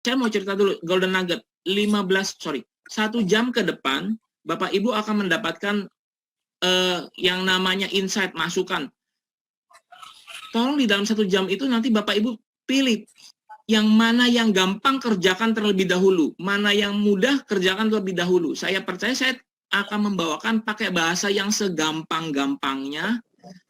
saya mau cerita dulu, Golden Nugget, 1 jam ke depan, Bapak Ibu akan mendapatkan yang namanya insight, masukan. Tolong di dalam 1 jam itu nanti Bapak Ibu pilih yang mana yang gampang kerjakan terlebih dahulu, mana yang mudah kerjakan terlebih dahulu. Saya percaya saya akan membawakan pakai bahasa yang segampang-gampangnya,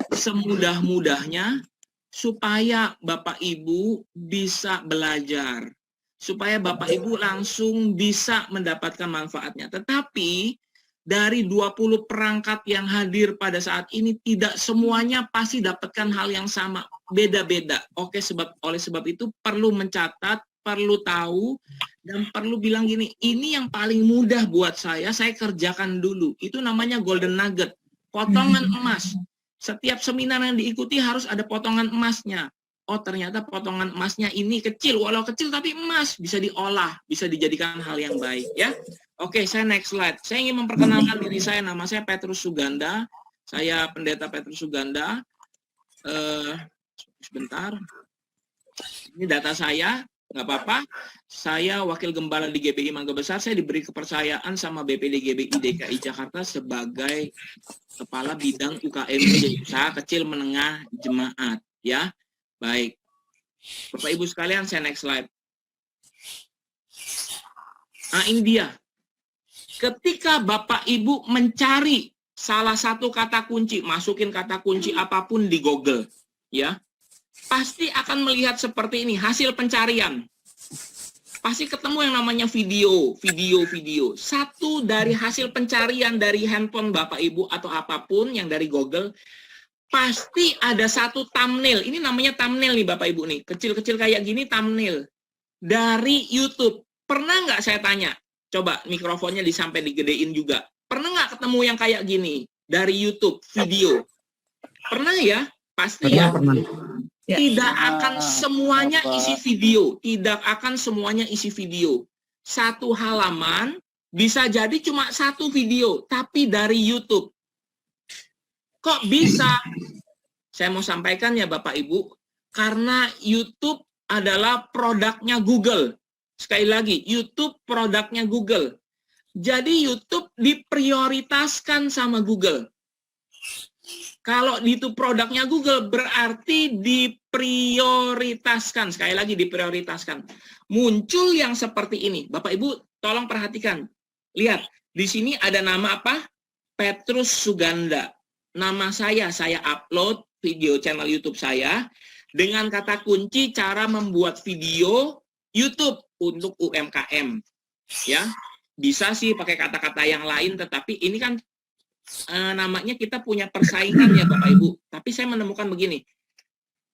semudah-mudahnya, supaya Bapak Ibu bisa belajar, supaya Bapak Ibu langsung bisa mendapatkan manfaatnya. Tetapi dari 20 perangkat yang hadir pada saat ini, tidak semuanya pasti dapatkan hal yang sama, beda-beda. Oke, oleh sebab itu perlu mencatat, perlu tahu, dan perlu bilang gini, ini yang paling mudah buat saya kerjakan dulu. Itu namanya Golden Nugget, potongan emas. Setiap seminar yang diikuti harus ada potongan emasnya. Oh, ternyata potongan emasnya ini kecil, walau kecil tapi emas, bisa diolah, bisa dijadikan hal yang baik, ya. Oke, saya next slide. Saya ingin memperkenalkan diri saya, nama saya Petrus Suganda. Saya pendeta Petrus Suganda. Sebentar. Ini data saya, nggak apa-apa. Saya wakil gembala di GBI Mangga Besar. Saya diberi kepercayaan sama BPD GBI DKI Jakarta sebagai kepala bidang UKM, usaha kecil menengah jemaat. Ya, baik. Bapak Ibu sekalian, saya next slide. Nah, ini dia. Ketika Bapak Ibu mencari salah satu kata kunci, masukin kata kunci apapun di Google, ya, pasti akan melihat seperti ini, hasil pencarian. Pasti ketemu yang namanya video. Satu dari hasil pencarian dari handphone Bapak Ibu atau apapun yang dari Google, pasti ada satu thumbnail. Ini namanya thumbnail nih Bapak Ibu nih, kecil-kecil kayak gini thumbnail. Dari YouTube. Pernah nggak saya tanya? Coba mikrofonnya sampai digedein juga. Pernah nggak ketemu yang kayak gini dari YouTube video? Pernah ya? Pasti ya. Pernah. Tidak akan semuanya isi video. Tidak akan semuanya isi video. Satu halaman bisa jadi cuma satu video, tapi dari YouTube. Kok bisa? Saya mau sampaikan ya Bapak Ibu, karena YouTube adalah produknya Google. Sekali lagi, YouTube produknya Google. Jadi YouTube diprioritaskan sama Google. Kalau itu produknya Google, berarti diprioritaskan. Sekali lagi, diprioritaskan. Muncul yang seperti ini. Bapak Ibu, tolong perhatikan. Lihat, di sini ada nama apa? Petrus Suganda. Nama saya upload video channel YouTube saya dengan kata kunci cara membuat video YouTube untuk UMKM, ya. Bisa sih pakai kata-kata yang lain, tetapi ini kan namanya kita punya persaingan ya Bapak Ibu. Tapi saya menemukan begini,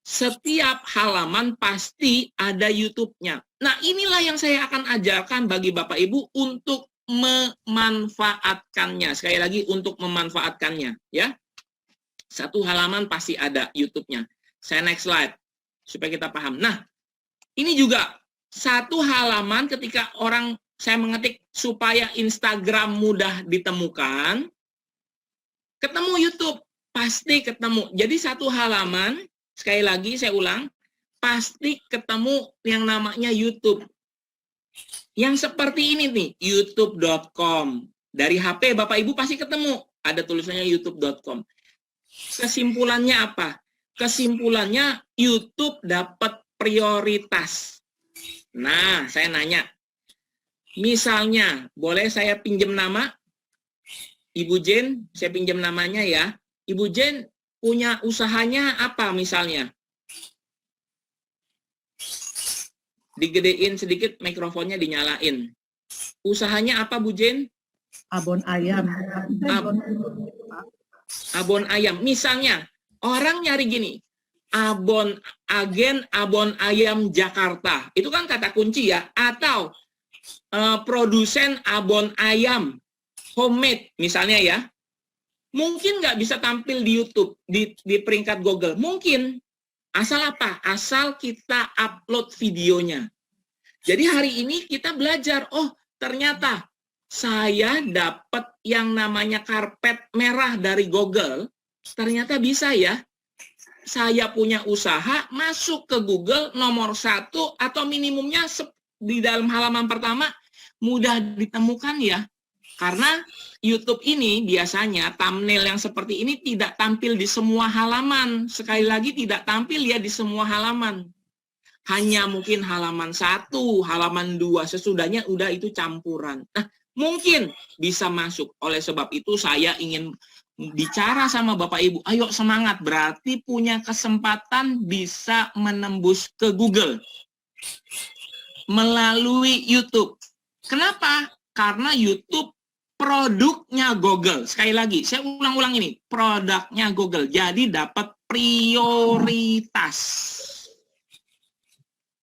setiap halaman pasti ada YouTube-nya. Nah, inilah yang saya akan ajarkan bagi Bapak Ibu untuk memanfaatkannya. Sekali lagi, untuk memanfaatkannya, ya. Satu halaman pasti ada YouTube-nya. Saya next slide supaya kita paham. Nah, ini juga satu halaman ketika saya mengetik supaya Instagram mudah ditemukan, ketemu YouTube, pasti ketemu. Jadi satu halaman, sekali lagi saya ulang, pasti ketemu yang namanya YouTube. Yang seperti ini nih, youtube.com. Dari HP Bapak Ibu pasti ketemu, ada tulisannya youtube.com. Kesimpulannya apa? Kesimpulannya YouTube dapat prioritas. Nah, saya nanya, misalnya, boleh saya pinjam nama? Ibu Jen, saya pinjam namanya ya. Ibu Jen punya usahanya apa misalnya? Digedein sedikit, mikrofonnya dinyalain. Usahanya apa Bu Jen? Abon ayam. Abon ayam. Misalnya, orang nyari gini, agen abon ayam Jakarta. Itu kan kata kunci ya. Atau produsen abon ayam homemade misalnya ya. Mungkin nggak bisa tampil di YouTube, di peringkat Google. Mungkin. Asal apa? Asal kita upload videonya. Jadi hari ini kita belajar, oh ternyata saya dapat yang namanya karpet merah dari Google. Ternyata bisa ya. Saya punya usaha, masuk ke Google nomor 1 atau minimumnya di dalam halaman pertama mudah ditemukan ya. Karena YouTube ini biasanya thumbnail yang seperti ini tidak tampil di semua halaman. Sekali lagi tidak tampil ya di semua halaman. Hanya mungkin halaman 1, halaman 2, sesudahnya udah itu campuran. Nah, mungkin bisa masuk. Oleh sebab itu saya ingin bicara sama Bapak Ibu, ayo semangat, berarti punya kesempatan bisa menembus ke Google melalui YouTube. Kenapa? Karena YouTube produknya Google. Sekali lagi, saya ulang-ulang ini, produknya Google. Jadi dapat prioritas.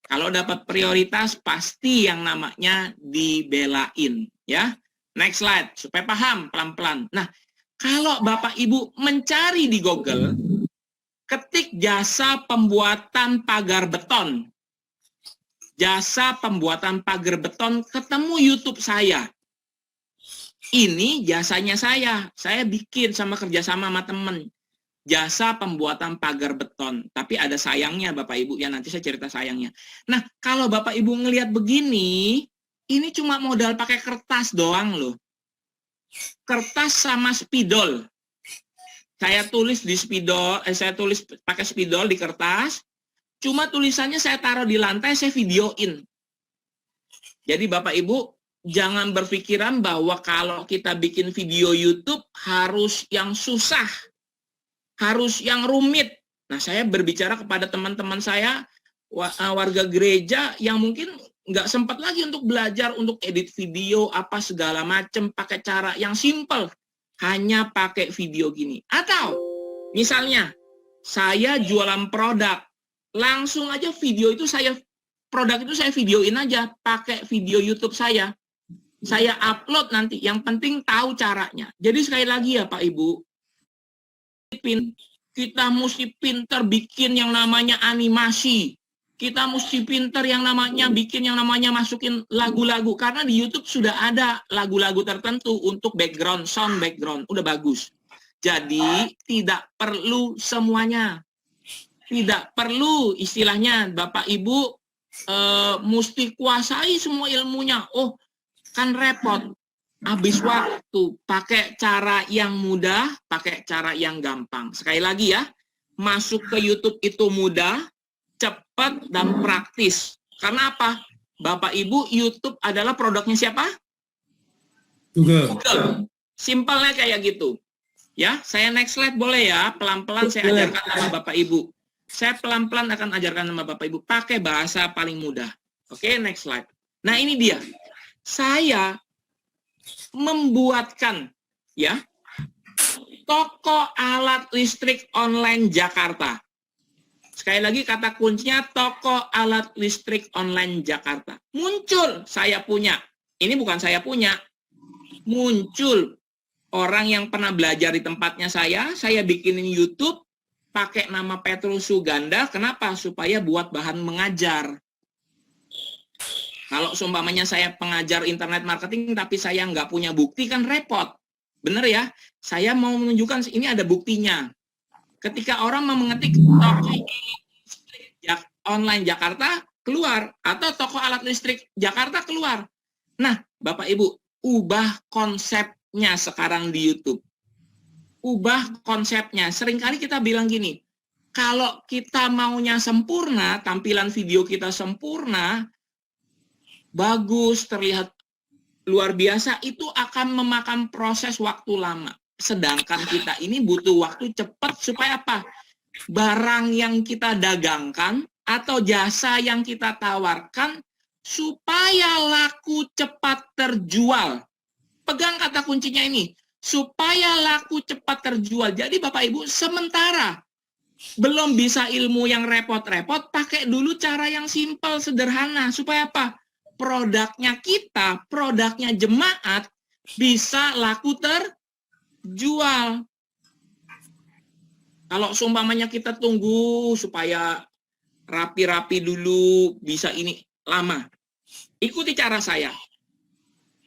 Kalau dapat prioritas, pasti yang namanya dibelain. Ya, next slide, supaya paham pelan-pelan. Nah, kalau Bapak Ibu mencari di Google, ketik jasa pembuatan pagar beton. Jasa pembuatan pagar beton, ketemu YouTube saya. Ini jasanya saya bikin sama kerjasama sama temen. Jasa pembuatan pagar beton. Tapi ada sayangnya Bapak Ibu, ya nanti saya cerita sayangnya. Nah, kalau Bapak Ibu ngelihat begini, ini cuma modal pakai kertas doang loh. Kertas sama spidol. Saya tulis di spidol, saya tulis pakai spidol di kertas. Cuma tulisannya saya taruh di lantai, saya videoin. Jadi Bapak Ibu, jangan berpikiran bahwa kalau kita bikin video YouTube harus yang susah, harus yang rumit. Nah, saya berbicara kepada teman-teman saya, warga gereja yang mungkin nggak sempat lagi untuk belajar untuk edit video, apa segala macam, pakai cara yang simple. Hanya pakai video gini. Atau, misalnya, saya jualan produk, langsung aja video itu produk itu saya videoin aja, pakai video YouTube saya. Saya upload nanti, yang penting tahu caranya. Jadi sekali lagi ya Pak Ibu, kita mesti pinter bikin yang namanya animasi. Kita mesti pinter yang namanya bikin yang namanya masukin lagu-lagu. Karena di YouTube sudah ada lagu-lagu tertentu untuk background, sound background. Udah bagus. Jadi tidak perlu semuanya. Tidak perlu istilahnya Bapak Ibu mesti kuasai semua ilmunya. Oh, kan repot, habis waktu, pakai cara yang mudah, pakai cara yang gampang. Sekali lagi ya, masuk ke YouTube itu mudah, cepat, dan praktis. Karena apa? Bapak Ibu, YouTube adalah produknya siapa? Google. Simpelnya kayak gitu. Ya, saya next slide boleh ya, pelan-pelan saya ajarkan sama Bapak Ibu. Saya pelan-pelan akan ajarkan sama Bapak Ibu, pakai bahasa paling mudah. Oke, next slide. Nah, ini dia. Saya membuatkan ya toko alat listrik online Jakarta. Sekali lagi kata kuncinya toko alat listrik online Jakarta. Muncul saya punya. Ini bukan saya punya. Muncul orang yang pernah belajar di tempatnya saya bikinin YouTube pakai nama Petrus Suganda. Kenapa? Supaya buat bahan mengajar. Kalau seumpamanya saya pengajar internet marketing tapi saya nggak punya bukti kan repot. Bener ya? Saya mau menunjukkan ini ada buktinya. Ketika orang mau mengetik toko listrik online Jakarta keluar atau toko alat listrik Jakarta keluar. Nah, Bapak Ibu, ubah konsepnya sekarang di YouTube. Ubah konsepnya. Seringkali kita bilang gini, kalau kita maunya sempurna, tampilan video kita sempurna, bagus, terlihat luar biasa, itu akan memakan proses waktu lama. Sedangkan kita ini butuh waktu cepat supaya apa? Barang yang kita dagangkan atau jasa yang kita tawarkan supaya laku cepat terjual. Pegang kata kuncinya ini, supaya laku cepat terjual. Jadi Bapak Ibu, sementara belum bisa ilmu yang repot-repot, pakai dulu cara yang simpel, sederhana. Supaya apa? Produknya kita, produknya jemaat bisa laku terjual. Kalau seumpamanya kita tunggu supaya rapi-rapi dulu, bisa ini lama. Ikuti cara saya.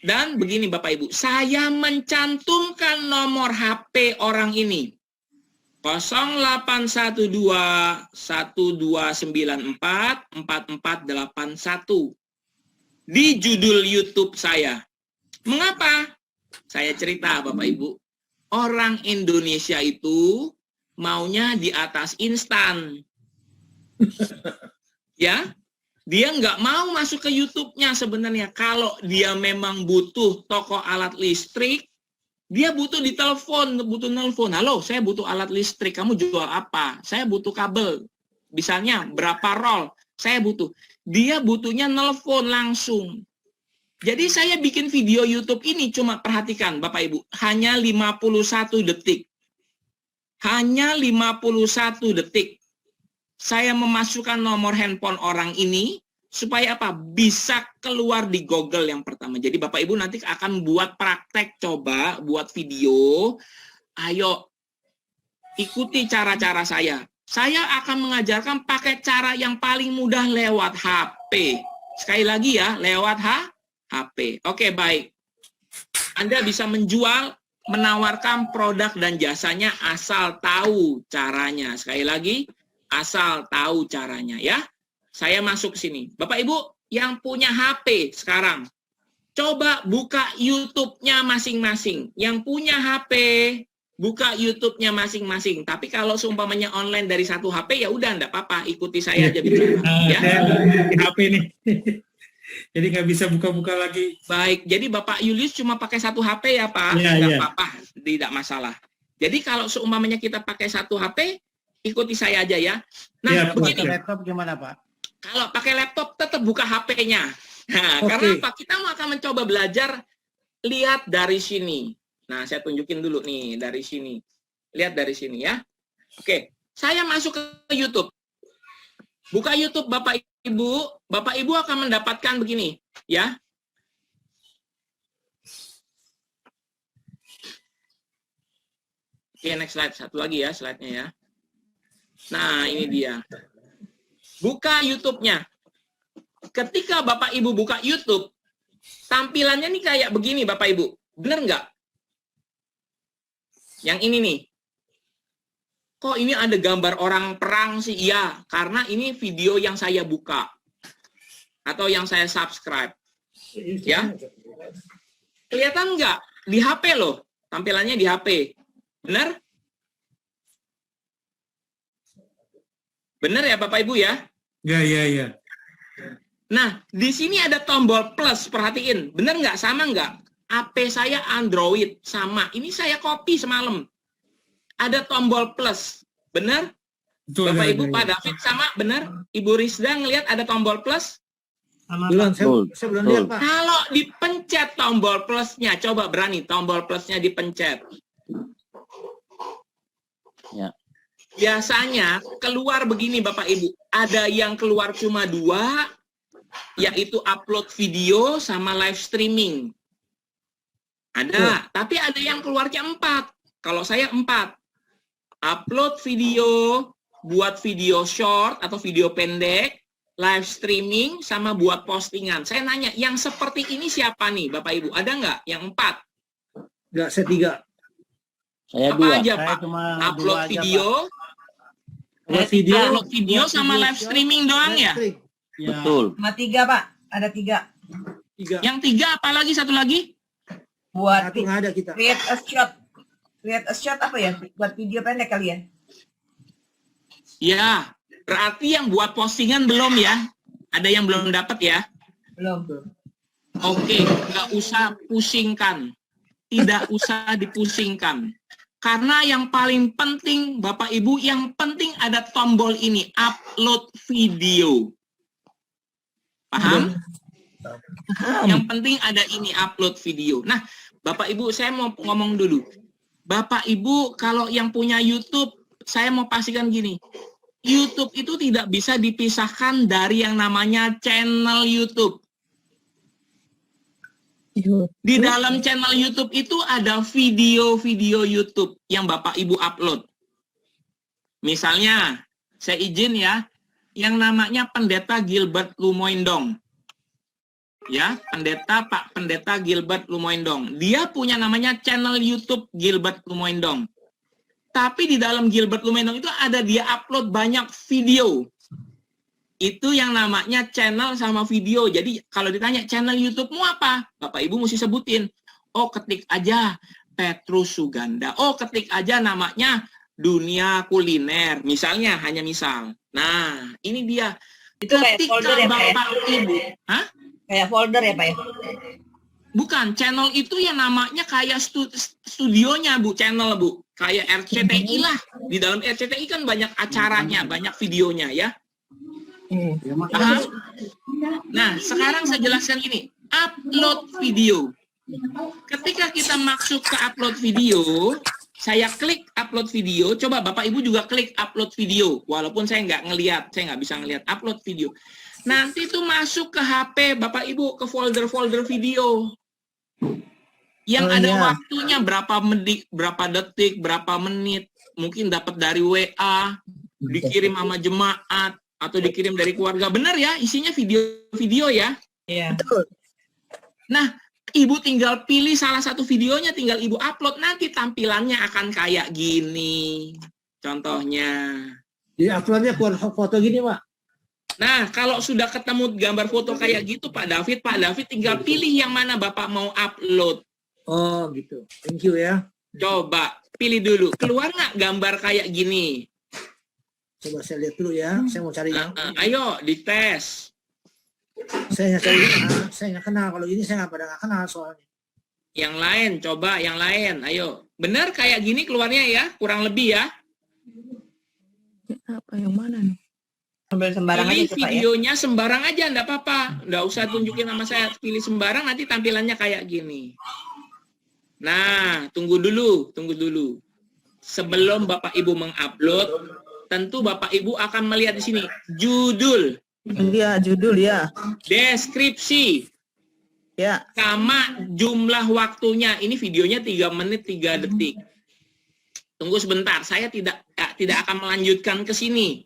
Dan begini Bapak Ibu, saya mencantumkan nomor HP orang ini. 0812 1294 4481. di judul YouTube saya. Mengapa? Saya cerita Bapak Ibu. Orang Indonesia itu maunya di atas instan. Ya, dia nggak mau masuk ke YouTube-nya sebenarnya. Kalau dia memang butuh toko alat listrik, dia butuh ditelepon, butuh nelpon. Halo, saya butuh alat listrik. Kamu jual apa? Saya butuh kabel. Misalnya berapa roll? Saya butuh. Dia butuhnya nelpon langsung. Jadi saya bikin video YouTube ini cuma perhatikan Bapak Ibu, hanya 51 detik. Hanya 51 detik. Saya memasukkan nomor handphone orang ini supaya apa? Bisa keluar di Google yang pertama. Jadi Bapak Ibu nanti akan buat praktek, coba buat video. Ayo ikuti cara-cara saya. Saya akan mengajarkan pakai cara yang paling mudah lewat HP. Sekali lagi ya, lewat HP. Oke, baik. Anda bisa menjual, menawarkan produk dan jasanya asal tahu caranya. Sekali lagi, asal tahu caranya ya. Saya masuk ke sini. Bapak Ibu yang punya HP sekarang, coba buka YouTube-nya masing-masing. Yang punya HP, buka YouTube-nya masing-masing. Tapi kalau seumpamanya online dari satu HP, ya udah enggak apa-apa, ikuti saya aja bicara. Ya. Saya di HP nih. Jadi nggak bisa buka-buka lagi. Baik, jadi Bapak Julius cuma pakai satu HP ya Pak? Ya, Enggak ya. apa-apa, tidak masalah. Jadi kalau seumpamanya kita pakai satu HP, ikuti saya aja ya. Nah, Ya, begini. Pak. Laptop gimana Pak? Kalau pakai laptop tetap buka HP-nya. Nah, Oke. karena apa? Kita akan mencoba belajar lihat dari sini. Nah, saya tunjukin dulu nih dari sini. Lihat dari sini ya. Oke, saya masuk ke YouTube. Buka YouTube Bapak Ibu akan mendapatkan begini, ya. Oke, next slide. Satu lagi ya slide-nya ya. Nah, ini dia. Buka YouTube-nya. Ketika Bapak Ibu buka YouTube, tampilannya nih kayak begini Bapak Ibu. Bener nggak? Yang ini nih. Kok ini ada gambar orang perang sih? Iya, karena ini video yang saya buka. Atau yang saya subscribe. Ya. Kelihatan nggak? Di HP loh. Tampilannya di HP. Bener? Bener ya Bapak Ibu ya? Ya. Nah, di sini ada tombol plus, perhatiin. Bener nggak? Sama nggak? HP saya Android, sama. Ini saya copy semalam. Ada tombol plus, bener? Betul, Bapak ya, Ibu ya, Pak ya. David sama, bener? Ibu Rizda ngelihat ada tombol plus? Sama Belum, Pak. Saya belum lihat Pak. Kalau dipencet tombol plusnya, coba berani tombol plusnya dipencet. Ya. Biasanya keluar begini Bapak Ibu. Ada yang keluar cuma 2, yaitu upload video sama live streaming. Ada, tapi ada yang keluarnya 4. Kalau saya 4. Upload video, buat video short atau video pendek, live streaming, sama buat postingan. Saya nanya, yang seperti ini siapa nih Bapak Ibu? Ada nggak yang 4? Enggak, saya 3. Saya Apa 2. aja Saya Pak? cuma Upload 2 aja, video, Buat video. upload video sama live streaming doang ya? Ya. Betul. Cuma 3, Pak. Ada 3. 3. Yang 3 apa lagi? Satu lagi? Buat Satu nggak ada kita. create a shot. Create a shot apa ya? Buat video pendek kali ya? Ya, berarti yang buat postingan belum ya? Ada yang belum dapat ya? Belum. Oke, nggak usah pusingkan. Tidak usah dipusingkan. Karena yang paling penting, Bapak Ibu, yang penting ada tombol ini, upload video. Paham? Yang penting ada ini, upload video. Nah, Bapak Ibu, saya mau ngomong dulu. Bapak Ibu, kalau yang punya YouTube, saya mau pastikan gini. YouTube itu tidak bisa dipisahkan dari yang namanya channel YouTube. Di dalam channel YouTube itu ada video-video YouTube yang Bapak Ibu upload. Misalnya, saya izin ya, yang namanya Pendeta Gilbert Lumoindong. Ya, Pak Pendeta Gilbert Lumoindong. Dia punya namanya channel YouTube Gilbert Lumoindong. Tapi di dalam Gilbert Lumoindong itu ada dia upload banyak video. Itu yang namanya channel sama video. Jadi kalau ditanya channel YouTube-mu apa? Bapak Ibu mesti sebutin. Oh, ketik aja Petrus Suganda. Oh, ketik aja namanya Dunia Kuliner. Misalnya, hanya misal. Nah, ini dia. Itu kayak Ketika folder ya, Pak ya? Bapak Ibu, hah? Kayak folder ya, Pak ya? Bukan, channel itu yang namanya kayak studionya, Bu, channel, Bu. Kayak RCTI lah. Di dalam RCTI kan banyak acaranya, banyak videonya, ya. Paham? Nah, sekarang saya jelaskan ini. Upload video. Ketika kita masuk ke upload video, saya klik upload video. Coba Bapak Ibu juga klik upload video. Walaupun saya nggak ngelihat, saya nggak bisa ngelihat upload video. Nanti itu masuk ke HP Bapak Ibu, ke folder-folder video. Yang ada waktunya berapa detik, berapa menit. Mungkin dapat dari WA, dikirim sama jemaat, atau dikirim dari keluarga. Benar ya, isinya video-video ya. Iya. Nah, Ibu tinggal pilih salah satu videonya, tinggal Ibu upload. Nanti tampilannya akan kayak gini. Contohnya. Jadi uploadnya foto gini, Pak. Nah, kalau sudah ketemu gambar foto kayak gitu, Pak David tinggal pilih yang mana Bapak mau upload. Oh, gitu. Thank you ya. Coba, pilih dulu. Keluar nggak gambar kayak gini? Coba saya lihat dulu ya. Saya mau cari yang. Ayo, dites. Saya nggak kenal. Kalau ini saya nggak kenal soalnya. Yang lain, coba yang lain. Ayo. Benar kayak gini keluarnya ya? Kurang lebih ya? Apa yang mana nih? Ambil sembarang Pilih aja tuh, Pak ya. videonya sembarang aja, enggak apa-apa. Enggak usah tunjukin sama saya. Pilih sembarang, nanti tampilannya kayak gini. Nah, tunggu dulu. Sebelum Bapak Ibu mengupload, tentu Bapak Ibu akan melihat di sini judul, Iya, judul ya. deskripsi, Ya. sama jumlah waktunya. Ini videonya 3 menit 3 detik. Tunggu sebentar, saya tidak akan melanjutkan ke sini.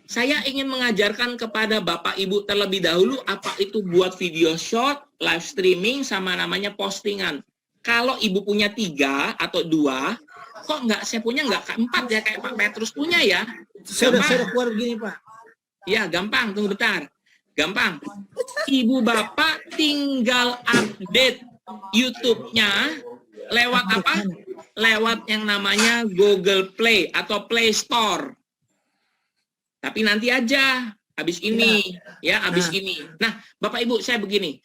Saya ingin mengajarkan kepada Bapak Ibu terlebih dahulu apa itu buat video short, live streaming, sama namanya postingan. Kalau Ibu punya 3 atau 2, kok saya punya nggak 4 ya, kayak Pak Petrus punya ya? Saya udah keluar begini, Pak. Ya, gampang. Tunggu bentar. Gampang. Ibu Bapak tinggal update YouTube-nya lewat apa? Lewat yang namanya Google Play atau Play Store. Tapi nanti aja, habis ini. Ya, habis ini. Nah, Bapak Ibu, saya begini.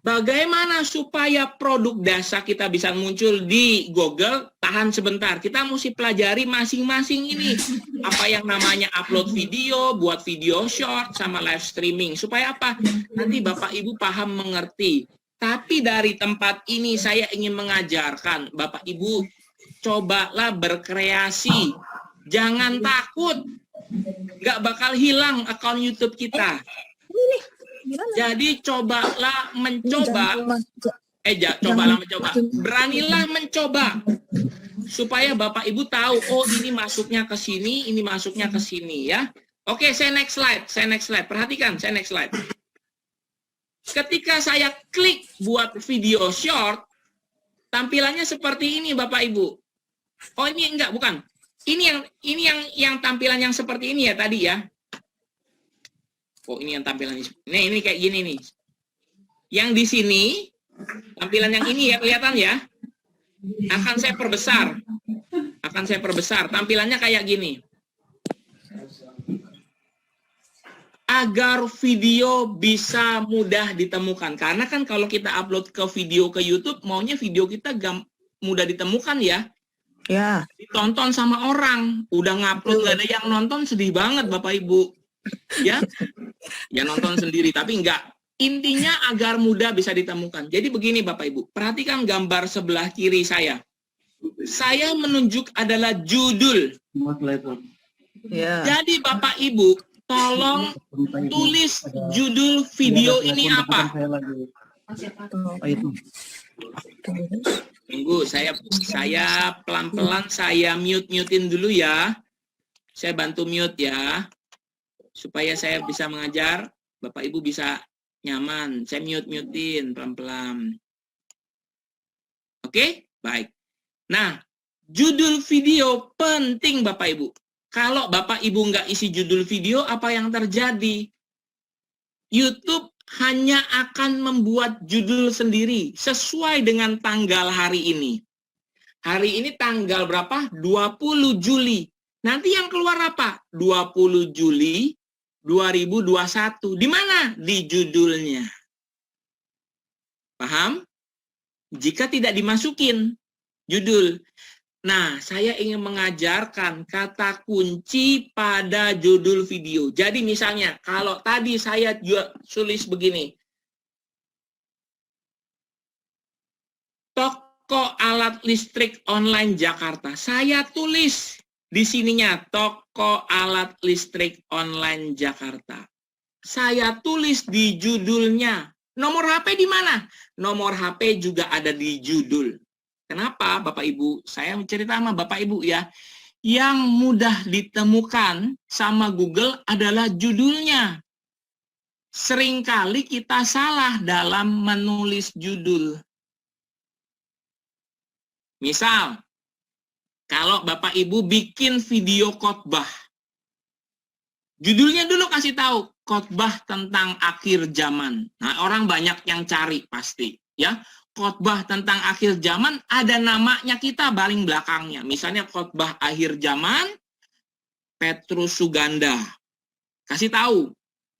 Bagaimana supaya produk dasar kita bisa muncul di Google? Tahan sebentar. Kita mesti pelajari masing-masing ini. Apa yang namanya upload video, buat video short, sama live streaming. Supaya apa? Nanti Bapak Ibu paham mengerti. Tapi dari tempat ini saya ingin mengajarkan. Bapak Ibu, cobalah berkreasi. Jangan takut. Nggak bakal hilang akun YouTube kita. Jadi cobalah mencoba. Cobalah mencoba. Beranilah mencoba. Supaya Bapak Ibu tahu, oh ini masuknya ke sini, ini masuknya ke sini ya. Oke, saya next slide. Perhatikan, saya next slide. Ketika saya klik buat video short, tampilannya seperti ini Bapak Ibu. Oh ini enggak, bukan. Ini yang tampilan yang seperti ini ya tadi ya. Oh ini yang tampilan ini kayak gini nih. Yang di sini tampilan yang ini ya kelihatan ya. Akan saya perbesar. Tampilannya kayak gini. Agar video bisa mudah ditemukan. Karena kan kalau kita upload ke video ke YouTube, maunya video kita mudah ditemukan ya. Ya. Ditonton sama orang, udah ngupload nggak ada yang nonton, sedih banget Bapak Ibu. Ya nonton sendiri, tapi enggak. Intinya agar mudah bisa ditemukan. Jadi begini Bapak Ibu, perhatikan gambar sebelah kiri saya. Saya menunjuk adalah judul. Ya. Jadi Bapak Ibu, tolong tulis judul video ini apa? Tunggu, saya pelan-pelan saya mute-mutein dulu ya. Saya bantu mute ya. Supaya saya bisa mengajar, Bapak Ibu bisa nyaman. Saya mute-mutein pelan-pelan. Oke? Baik. Nah, judul video penting Bapak Ibu. Kalau Bapak Ibu nggak isi judul video, apa yang terjadi? YouTube hanya akan membuat judul sendiri sesuai dengan tanggal hari ini. Hari ini tanggal berapa? 20 Juli. Nanti yang keluar apa? 20 Juli 2021. Di mana? Di judulnya. Paham? Jika tidak dimasukin judul. Nah, saya ingin mengajarkan kata kunci pada judul video. Jadi misalnya, kalau tadi saya tulis begini. Toko alat listrik online Jakarta. Saya tulis di sininya toko alat listrik online Jakarta. Saya tulis di judulnya. Nomor HP di mana? Nomor HP juga ada di judul. Kenapa Bapak Ibu? Saya cerita sama Bapak Ibu ya. Yang mudah ditemukan sama Google adalah judulnya. Seringkali kita salah dalam menulis judul. Misal, kalau Bapak Ibu bikin video khotbah, judulnya dulu kasih tahu, khotbah tentang akhir zaman. Nah, orang banyak yang cari pasti, ya. Khotbah tentang akhir zaman, ada namanya kita paling belakangnya. Misalnya khotbah akhir zaman, Petrus Suganda. Kasih tahu.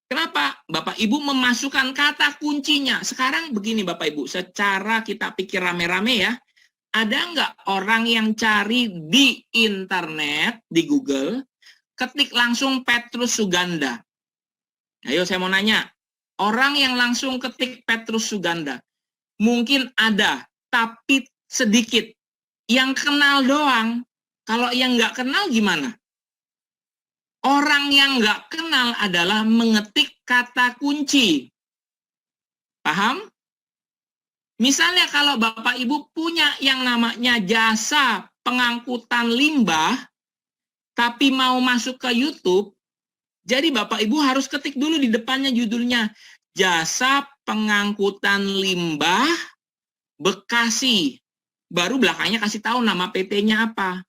Kenapa? Bapak Ibu memasukkan kata kuncinya. Sekarang begini Bapak Ibu, secara kita pikir rame-rame ya. Ada nggak orang yang cari di internet, di Google, ketik langsung Petrus Suganda? Ayo saya mau nanya, orang yang langsung ketik Petrus Suganda, mungkin ada, tapi sedikit. Yang kenal doang, kalau yang nggak kenal gimana? Orang yang nggak kenal adalah mengetik kata kunci. Paham? Misalnya kalau Bapak Ibu punya yang namanya jasa pengangkutan limbah, tapi mau masuk ke YouTube, jadi Bapak Ibu harus ketik dulu di depannya judulnya, jasa pengangkutan limbah Bekasi. Baru belakangnya kasih tahu nama PT-nya apa.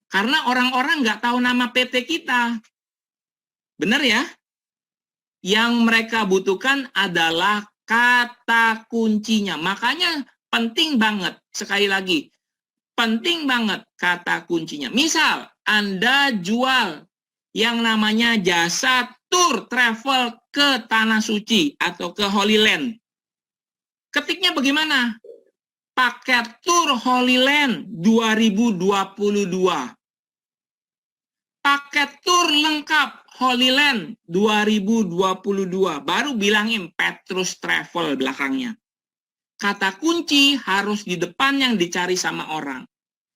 Karena orang-orang nggak tahu nama PT kita. Benar ya? Yang mereka butuhkan adalah kata kuncinya. Makanya penting banget, sekali lagi, penting banget kata kuncinya. Misal, Anda jual yang namanya jasa tour travel ke Tanah Suci atau ke Holy Land. Ketiknya bagaimana? Paket tur Holy Land 2022. Paket tur lengkap Holy Land 2022. Baru bilangin Petrus Travel belakangnya. Kata kunci harus di depan yang dicari sama orang.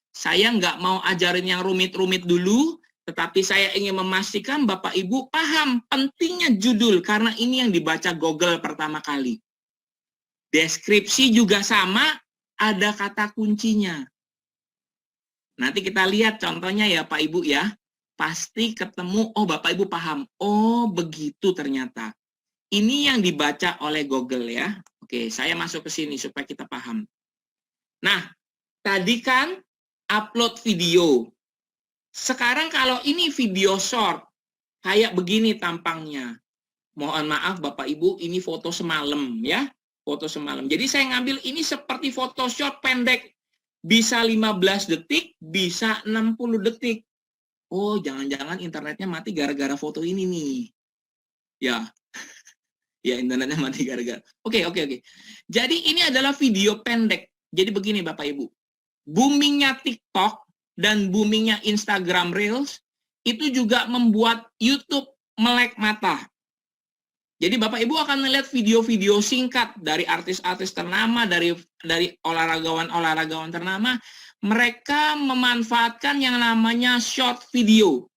Saya nggak mau ajarin yang rumit-rumit dulu, tetapi saya ingin memastikan Bapak Ibu paham pentingnya judul, karena ini yang dibaca Google pertama kali. Deskripsi juga sama, ada kata kuncinya. Nanti kita lihat contohnya ya Pak Ibu ya. Pasti ketemu, oh Bapak Ibu paham, oh begitu ternyata. Ini yang dibaca oleh Google ya. Oke, saya masuk ke sini supaya kita paham. Nah, tadi kan upload video. Sekarang kalau ini video short, kayak begini tampangnya. Mohon maaf Bapak Ibu, ini foto semalam ya. Foto semalam. Jadi saya ngambil ini seperti foto short pendek. Bisa 15 detik, bisa 60 detik. Oh, jangan-jangan internetnya mati gara-gara foto ini nih. Ya. Ya, internetnya mati gara-gara. Oke. Jadi ini adalah video pendek. Jadi begini Bapak Ibu. Boomingnya TikTok dan boomingnya Instagram Reels itu juga membuat YouTube melek mata. Jadi Bapak Ibu akan melihat video-video singkat dari artis-artis ternama, dari olahragawan-olahragawan ternama. Mereka memanfaatkan yang namanya short video.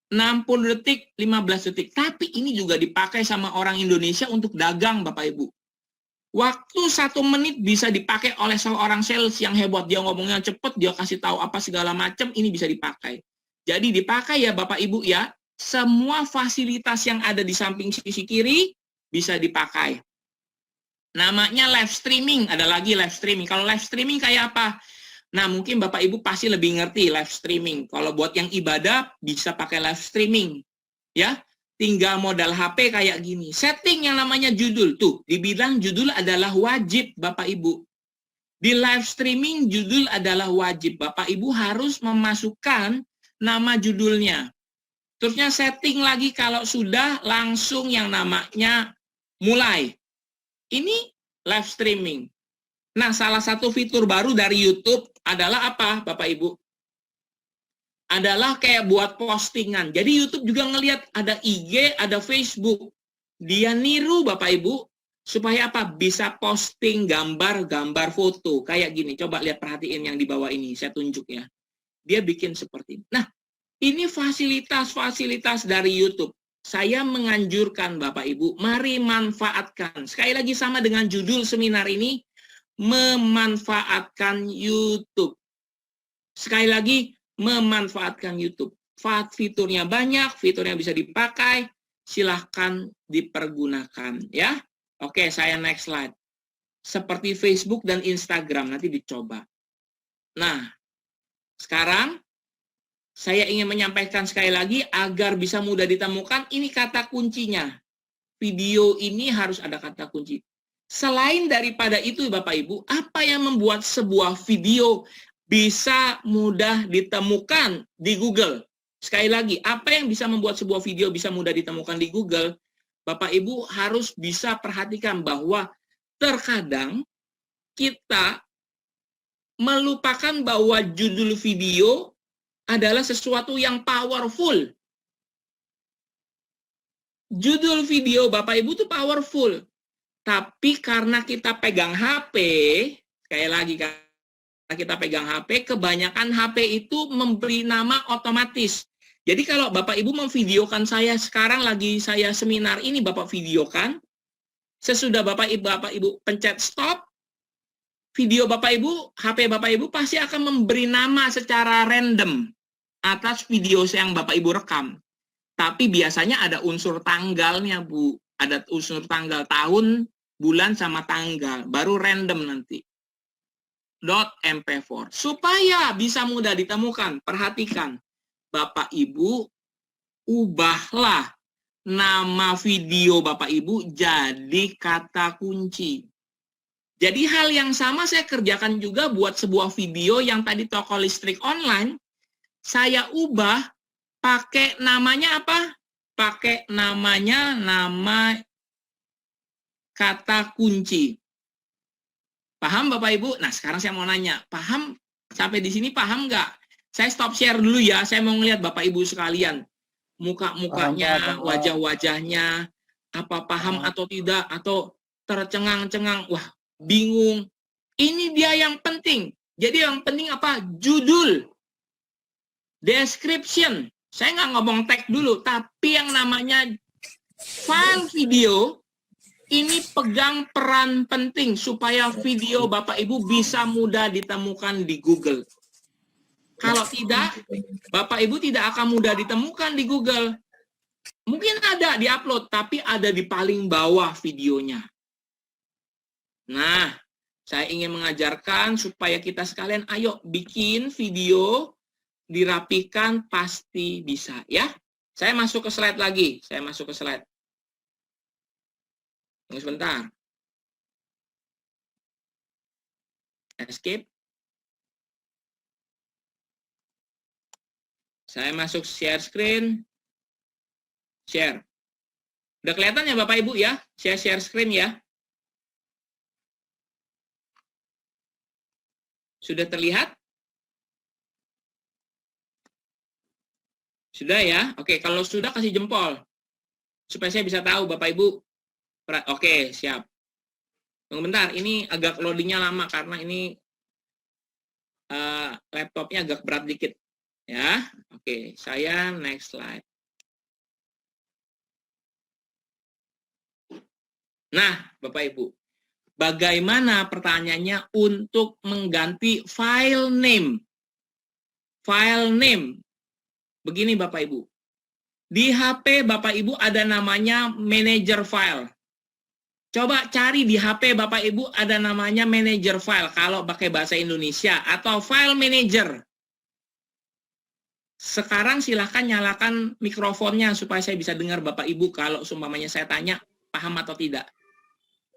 60 detik, 15 detik. Tapi ini juga dipakai sama orang Indonesia untuk dagang Bapak Ibu. Waktu 1 menit bisa dipakai oleh seorang sales yang hebat. Dia ngomongnya cepet, dia kasih tahu apa segala macam, ini bisa dipakai. Jadi dipakai ya Bapak Ibu ya. Semua fasilitas yang ada di samping sisi kiri bisa dipakai. Namanya live streaming. Ada lagi live streaming. Kalau live streaming kayak apa? Nah, mungkin Bapak Ibu pasti lebih ngerti live streaming. Kalau buat yang ibadah, bisa pakai live streaming. Ya, tinggal modal HP kayak gini. Setting yang namanya judul. Tuh, dibilang judul adalah wajib, Bapak Ibu. Di live streaming, judul adalah wajib. Bapak Ibu harus memasukkan nama judulnya. Terusnya setting lagi kalau sudah langsung yang namanya mulai. Ini live streaming. Nah, salah satu fitur baru dari YouTube adalah apa, Bapak Ibu? Adalah kayak buat postingan. Jadi YouTube juga ngelihat ada IG, ada Facebook. Dia niru Bapak Ibu supaya apa? Bisa posting gambar foto kayak gini. Coba lihat, perhatiin yang di bawah ini, saya tunjuk ya. Dia bikin seperti ini. Nah, ini fasilitas-fasilitas dari YouTube. Saya menganjurkan Bapak Ibu, mari manfaatkan. Sekali lagi sama dengan judul seminar ini, memanfaatkan YouTube. Sekali lagi, memanfaatkan YouTube. Fiturnya banyak, fiturnya bisa dipakai, silahkan dipergunakan ya. Oke, saya next slide. Seperti Facebook dan Instagram, nanti dicoba. Nah, sekarang saya ingin menyampaikan sekali lagi agar bisa mudah ditemukan, ini kata kuncinya. Video ini harus ada kata kunci. Selain daripada itu Bapak Ibu, apa yang membuat sebuah video bisa mudah ditemukan di Google? Sekali lagi, apa yang bisa membuat sebuah video bisa mudah ditemukan di Google? Bapak Ibu harus bisa perhatikan bahwa terkadang kita melupakan bahwa judul video adalah sesuatu yang powerful. Judul video Bapak Ibu itu powerful. Tapi karena kita pegang HP, sekali lagi kita pegang HP, kebanyakan HP itu memberi nama otomatis. Jadi kalau Bapak Ibu memvideokan saya sekarang lagi saya seminar ini Bapak videokan, sesudah Bapak Ibu pencet stop, video Bapak Ibu, HP Bapak Ibu pasti akan memberi nama secara random atas video yang Bapak Ibu rekam. Tapi biasanya ada unsur tanggalnya, Bu. Ada unsur tanggal tahun, bulan, sama tanggal. Baru random nanti. .mp4. Supaya bisa mudah ditemukan, perhatikan. Bapak Ibu, ubahlah nama video Bapak Ibu jadi kata kunci. Jadi hal yang sama saya kerjakan juga buat sebuah video yang tadi toko listrik online. Saya ubah pakai namanya apa? Pakai namanya nama kata kunci. Paham Bapak Ibu? Nah sekarang saya mau nanya, paham? Sampai di sini paham nggak? Saya stop share dulu ya, saya mau ngeliat Bapak Ibu sekalian. Muka-mukanya, wajah-wajahnya, apa paham atau tidak, atau tercengang-cengang, wah bingung. Ini dia yang penting. Jadi yang penting apa? Judul. Description. Saya nggak ngomong tag dulu, tapi yang namanya file video, ini pegang peran penting supaya video Bapak Ibu bisa mudah ditemukan di Google. Kalau tidak, Bapak Ibu tidak akan mudah ditemukan di Google. Mungkin ada di-upload, tapi ada di paling bawah videonya. Nah, saya ingin mengajarkan supaya kita sekalian, ayo bikin video, dirapikan, pasti bisa. Ya, saya masuk ke slide lagi. Tunggu sebentar. Escape. Saya masuk share screen. Share. Udah kelihatan ya Bapak Ibu ya? Saya share screen ya. Sudah terlihat? Sudah ya? Oke, kalau sudah kasih jempol. Supaya saya bisa tahu Bapak Ibu. Oke, siap. Tunggu bentar, ini agak loadingnya lama karena ini laptopnya agak berat dikit. Ya, oke, saya next slide. Nah, Bapak Ibu, bagaimana pertanyaannya untuk mengganti file name? File name. Begini Bapak Ibu. Di HP Bapak Ibu ada namanya manager file. Coba cari di HP Bapak Ibu ada namanya manager file kalau pakai bahasa Indonesia atau file manager. Sekarang silahkan nyalakan mikrofonnya supaya saya bisa dengar Bapak Ibu kalau seumpamanya saya tanya paham atau tidak.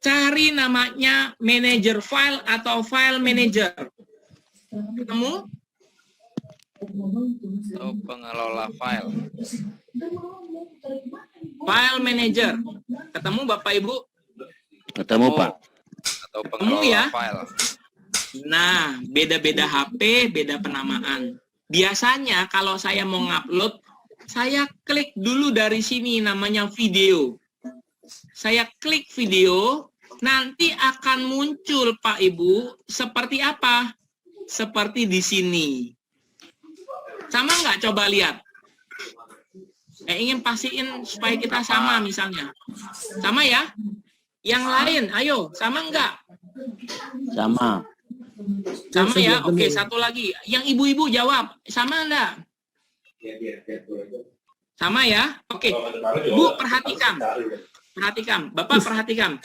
Cari namanya manager file atau file manager. Ketemu? Atau pengelola file. File manager. Ketemu Bapak Ibu? Ketemu Pak. Atau Ketemu pengelola ya? file. Nah, beda-beda HP, beda penamaan. Biasanya kalau saya mau ngupload, saya klik dulu dari sini namanya video. Saya klik video, nanti akan muncul Pak Ibu seperti apa? Seperti di sini. Sama nggak? Coba lihat. Saya ingin pastiin supaya kita sama misalnya. Sama ya? Yang lain, ayo, sama nggak? Sama. Sama ya? Oke, satu lagi. Yang ibu-ibu jawab, sama enggak? Sama ya? Oke. Bu, perhatikan. Perhatikan. Bapak perhatikan.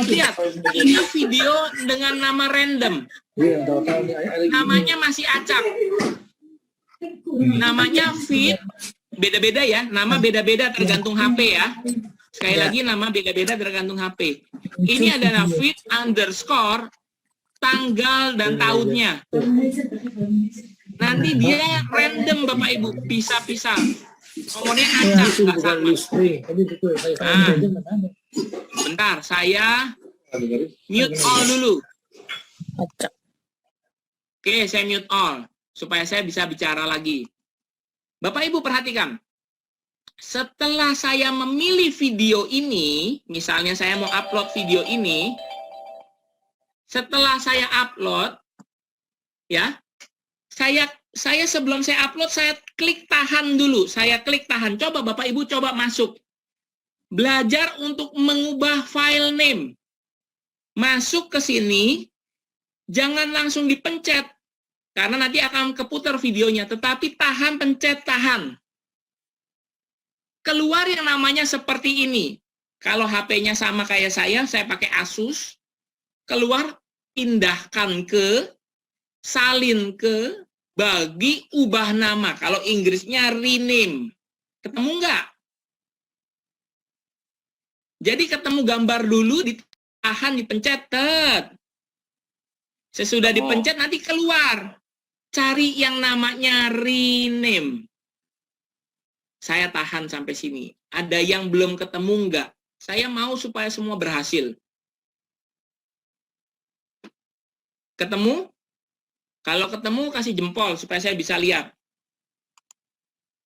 Lihat, ini video dengan nama random. Namanya masih acak. Namanya feed. Beda-beda ya. Nama beda-beda tergantung HP ya. Sekali lagi, nama beda-beda tergantung HP. Ini adalah feed underscore tanggal dan tahunnya. Nanti dia random Bapak Ibu, pisah-pisah. Nomornya acak, nggak sama. Nah, bentar, saya mute all dulu. Oke, saya mute all, supaya saya bisa bicara lagi. Bapak Ibu perhatikan. Setelah saya memilih video ini, misalnya saya mau upload video ini, setelah saya upload, ya, saya sebelum saya upload, saya klik tahan dulu. Saya klik tahan. Coba Bapak Ibu coba masuk. Belajar untuk mengubah file name. Masuk ke sini, jangan langsung dipencet. Karena nanti akan keputar videonya. Tetapi tahan, pencet, tahan. Keluar yang namanya seperti ini. Kalau HP-nya sama kayak saya pakai Asus. Keluar, pindahkan ke, salin ke, bagi, ubah nama. Kalau Inggrisnya rename. Ketemu nggak? Jadi ketemu gambar dulu, ditahan, dipencet. Sesudah dipencet, nanti keluar. Cari yang namanya rename. Saya tahan sampai sini. Ada yang belum ketemu nggak? Saya mau supaya semua berhasil. Ketemu? Kalau ketemu, kasih jempol supaya saya bisa lihat.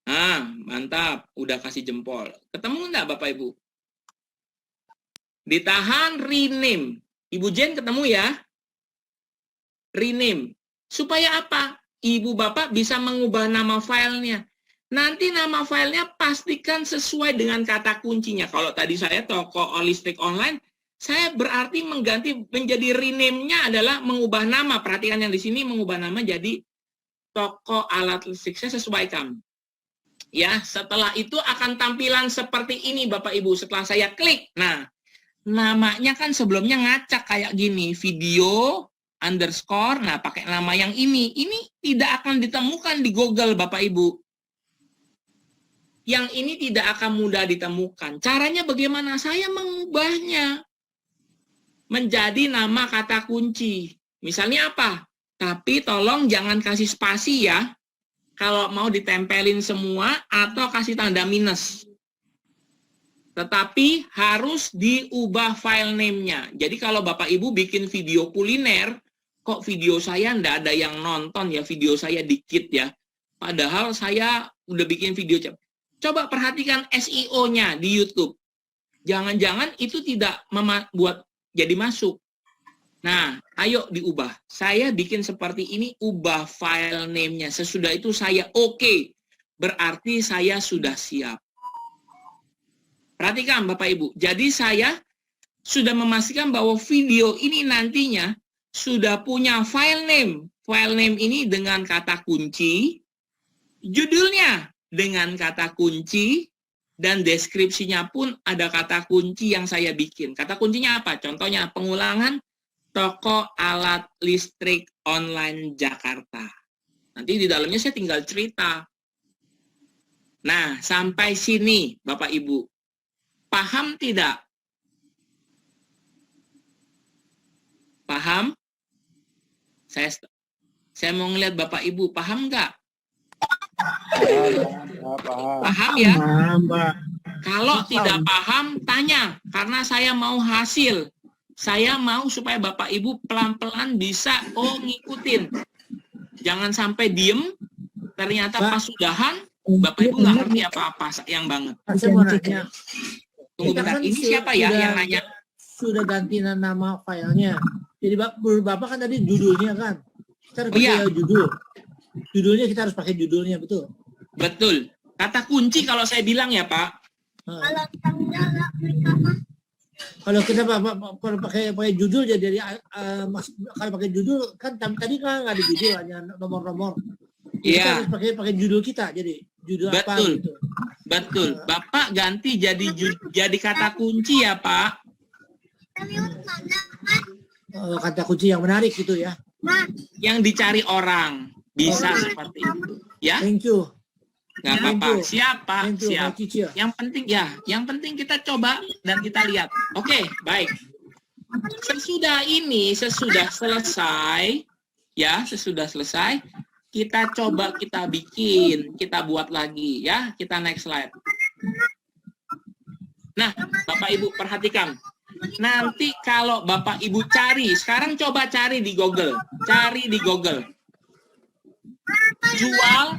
Nah, mantap. Udah kasih jempol. Ketemu enggak, Bapak Ibu? Ditahan, rename. Ibu Jen ketemu ya? Rename. Supaya apa? Ibu Bapak bisa mengubah nama filenya. Nanti nama filenya pastikan sesuai dengan kata kuncinya. Kalau tadi saya toko listrik online, saya berarti mengganti menjadi rename-nya adalah mengubah nama. Perhatikan yang di sini mengubah nama jadi toko alat listrik. Saya sesuaikan. Ya, setelah itu akan tampilan seperti ini Bapak Ibu setelah saya klik. Nah, namanya kan sebelumnya ngacak kayak gini, video underscore. Nah, pakai nama yang ini. Ini tidak akan ditemukan di Google Bapak Ibu. Yang ini tidak akan mudah ditemukan. Caranya bagaimana? Saya mengubahnya menjadi nama kata kunci. Misalnya apa? Tapi tolong jangan kasih spasi ya. Kalau mau ditempelin semua atau kasih tanda minus. Tetapi harus diubah file name-nya. Jadi kalau Bapak Ibu bikin video kuliner, kok video saya ndak ada yang nonton ya, video saya dikit ya. Padahal saya udah bikin video. Coba perhatikan SEO-nya di YouTube. Jangan-jangan itu tidak membuat jadi masuk. Nah, ayo diubah. Saya bikin seperti ini, ubah file name-nya. Sesudah itu saya oke. Berarti saya sudah siap. Perhatikan Bapak Ibu. Jadi saya sudah memastikan bahwa video ini nantinya sudah punya file name. File name ini dengan kata kunci. Judulnya dengan kata kunci. Dan deskripsinya pun ada kata kunci yang saya bikin. Kata kuncinya apa? Contohnya pengulangan toko alat listrik online Jakarta. Nanti di dalamnya saya tinggal cerita. Nah, sampai sini Bapak Ibu. Paham tidak? Paham? Saya mau ngeliat Bapak Ibu, paham nggak? Paham ya? Paham, Pak. Kalau tidak paham, tanya. Karena saya mau hasil. Saya mau supaya Bapak Ibu pelan-pelan bisa ngikutin. Jangan sampai diem, ternyata Pak. pas sudahan, Bapak Ibu nggak ngerti apa-apa, sayang banget. Pak, saya mau nanya. Tunggu Kita bentar, kan ini siapa ya yang nanya? Sudah ganti nama filenya. Jadi Bapak kan tadi judulnya kan. Kita harus Oh, iya. pakai judul. Judulnya kita harus pakai judulnya, betul. Betul. Kata kunci kalau saya bilang ya Pak. Nah. Kalau kita kalau pakai judul jadi kalau pakai judul kan tadi kan nggak ada judul, hanya nomor-nomor. Kita Iya, harus pakai judul kita, jadi judul apa betul. gitu. Betul. Bapak ganti jadi kata kunci ya Pak. Kata kunci yang menarik gitu ya. Yang dicari orang. Bisa seperti itu. Ya, Thank you. nggak Thank apa-apa. you. Siap Pak, Thank you, siap. Pak Cici. Yang penting kita coba dan kita lihat. Oke, baik. Sesudah selesai, ya, kita coba kita bikin, kita buat lagi, ya. Kita next slide. Nah, Bapak Ibu perhatikan. Nanti kalau Bapak Ibu cari, sekarang coba cari di Google. Jual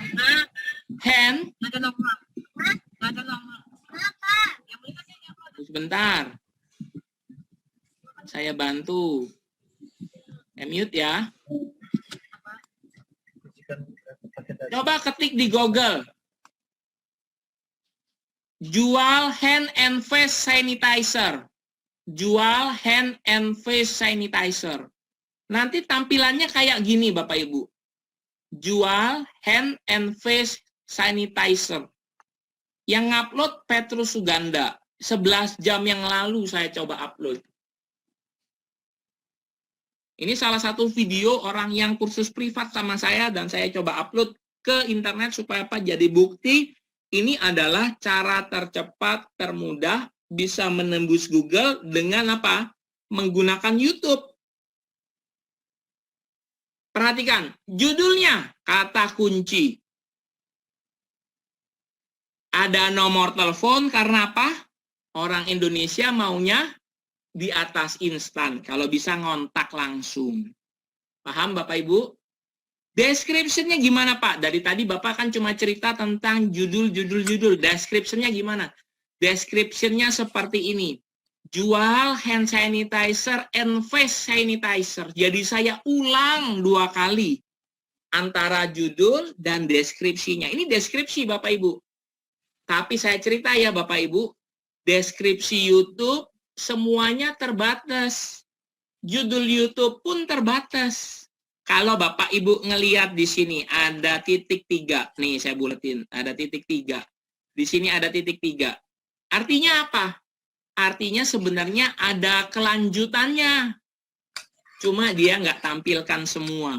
hand. Sebentar. Saya bantu. Mute ya. Coba ketik di Google. Jual hand and face sanitizer. Jual hand and face sanitizer. Nanti tampilannya kayak gini Bapak Ibu. Jual hand and face sanitizer. Yang ngupload Petrus Suganda. 11 jam yang lalu saya coba upload. Ini salah satu video orang yang kursus privat sama saya dan saya coba upload ke internet supaya apa? Jadi bukti ini adalah cara tercepat, termudah bisa menembus Google dengan apa? Menggunakan YouTube. Perhatikan, judulnya kata kunci. Ada nomor telepon karena apa? Orang Indonesia maunya di atas instan. Kalau bisa ngontak langsung. Paham Bapak Ibu? Description-nya gimana Pak? Dari tadi Bapak kan cuma cerita tentang judul. Description-nya gimana? Description-nya seperti ini. Jual hand sanitizer and face sanitizer. Jadi saya ulang 2 kali. Antara judul dan deskripsinya. Ini deskripsi Bapak Ibu. Tapi saya cerita ya Bapak Ibu. Deskripsi YouTube semuanya terbatas. Judul YouTube pun terbatas. Kalau Bapak Ibu ngelihat di sini ada titik 3. Nih saya buletin, ada titik 3. Di sini ada titik 3. Artinya apa? Artinya sebenarnya ada kelanjutannya. Cuma dia nggak tampilkan semua.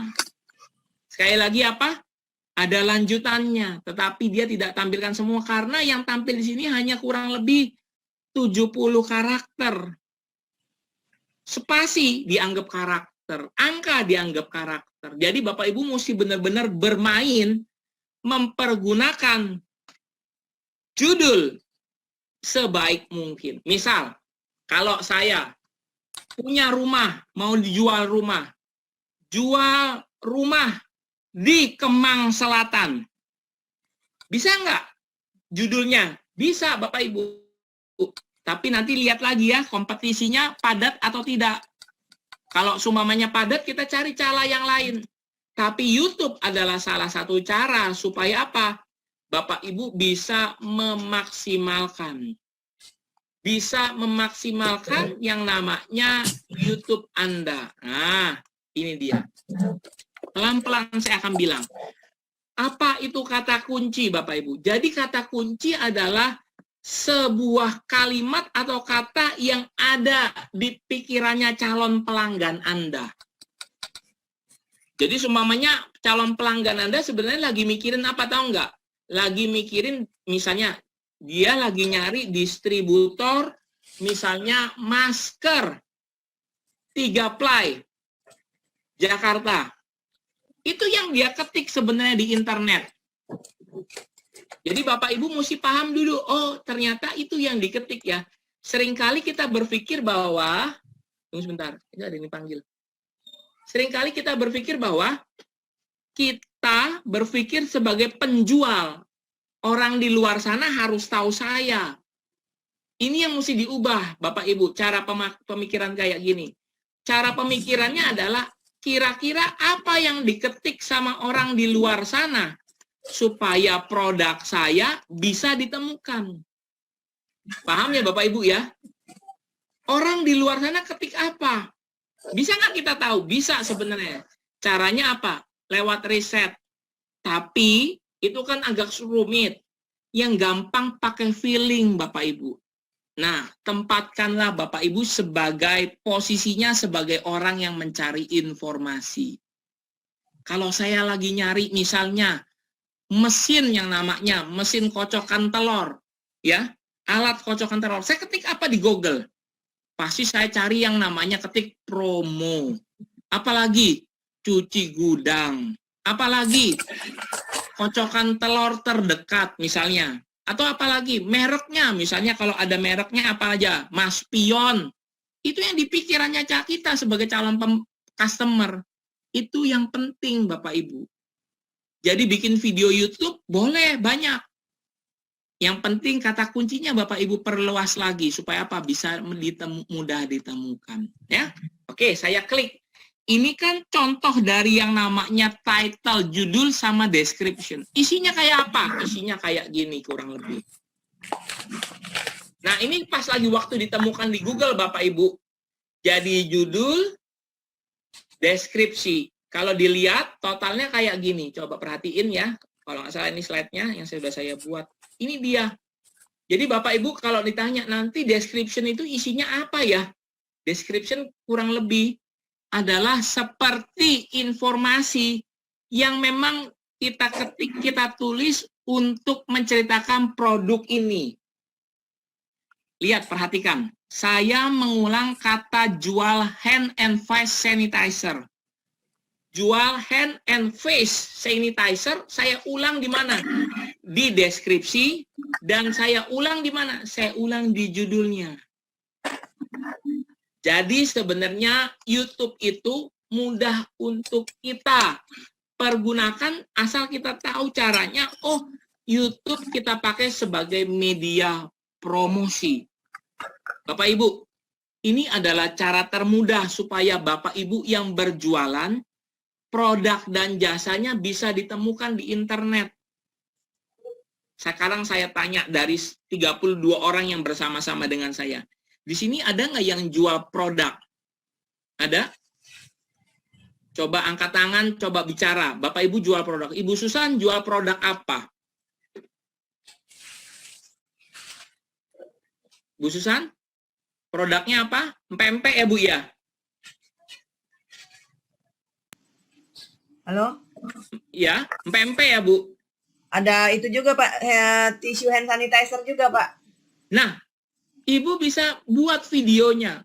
Sekali lagi apa? Ada lanjutannya. Tetapi dia tidak tampilkan semua. Karena yang tampil di sini hanya kurang lebih 70 karakter. Spasi dianggap karakter. Angka dianggap karakter. Jadi Bapak Ibu mesti benar-benar bermain mempergunakan judul sebaik mungkin. Misal, kalau saya punya rumah, mau dijual rumah. Jual rumah di Kemang Selatan. Bisa nggak judulnya? Bisa Bapak Ibu. Tapi nanti lihat lagi ya, kompetisinya padat atau tidak. Kalau seumpamanya padat, kita cari cara yang lain. Tapi YouTube adalah salah satu cara supaya apa? Bapak Ibu bisa memaksimalkan. Bisa memaksimalkan yang namanya YouTube Anda. Nah, ini dia. Pelan-pelan saya akan bilang. Apa itu kata kunci Bapak Ibu? Jadi kata kunci adalah sebuah kalimat atau kata yang ada di pikirannya calon pelanggan Anda. Jadi seumpamanya calon pelanggan Anda sebenarnya lagi mikirin apa tahu nggak? lagi mikirin, misalnya dia lagi nyari distributor, misalnya masker 3 ply Jakarta. Itu yang dia ketik sebenarnya di internet. Jadi Bapak Ibu mesti paham dulu, oh ternyata itu yang diketik ya. Seringkali kita berpikir bahwa, tunggu sebentar, ini ada yang dipanggil. Seringkali kita berpikir bahwa kita berpikir sebagai penjual. Orang di luar sana harus tahu saya. Ini yang mesti diubah, Bapak Ibu, cara pemikiran kayak gini. Cara pemikirannya adalah, kira-kira apa yang diketik sama orang di luar sana supaya produk saya bisa ditemukan. Paham ya Bapak Ibu ya? Orang di luar sana ketik apa? Bisa nggak kita tahu? Bisa sebenarnya. Caranya apa? Lewat riset. Tapi itu kan agak rumit. Yang gampang pakai feeling Bapak Ibu. Nah, tempatkanlah Bapak Ibu sebagai posisinya sebagai orang yang mencari informasi. Kalau saya lagi nyari misalnya mesin yang namanya mesin kocokan telur, ya, alat kocokan telur. Saya ketik apa di Google? Pasti saya cari yang namanya ketik promo. Apalagi cuci gudang. Apalagi kocokan telur terdekat misalnya. Atau apalagi mereknya, misalnya kalau ada mereknya apa aja, Mas Pion. Itu yang di pikirannya kita sebagai calon customer. Itu yang penting Bapak Ibu. Jadi bikin video YouTube boleh banyak. Yang penting kata kuncinya Bapak Ibu perluas lagi supaya apa? Bisa mudah ditemukan, ya. Oke, saya klik. Ini kan contoh dari yang namanya title, judul sama description. Isinya kayak apa? Isinya kayak gini kurang lebih. Nah, ini pas lagi waktu ditemukan di Google Bapak Ibu. Jadi judul, deskripsi. Kalau dilihat totalnya kayak gini. Coba perhatiin ya. Kalau nggak salah ini slide-nya yang sudah saya buat. Ini dia. Jadi Bapak Ibu kalau ditanya nanti description itu isinya apa ya? Description kurang lebih adalah seperti informasi yang memang kita ketik, kita tulis untuk menceritakan produk ini. Lihat, perhatikan. Saya mengulang kata jual hand and face sanitizer. Jual hand and face sanitizer, saya ulang di mana? Di deskripsi, dan saya ulang di mana? Saya ulang di judulnya. Jadi sebenarnya YouTube itu mudah untuk kita pergunakan asal kita tahu caranya. Oh, YouTube kita pakai sebagai media promosi. Bapak Ibu, ini adalah cara termudah supaya Bapak Ibu yang berjualan produk dan jasanya bisa ditemukan di internet. Sekarang saya tanya dari 32 orang yang bersama-sama dengan saya. Di sini ada nggak yang jual produk? Ada? Coba angkat tangan, coba bicara. Bapak Ibu jual produk. Ibu Susan jual produk apa? Bu Susan? Produknya apa? Pempek ya Bu ya? Halo? Ya, pempek ya Bu? Ada itu juga Pak, tisu hand sanitizer juga Pak. Nah, Ibu bisa buat videonya.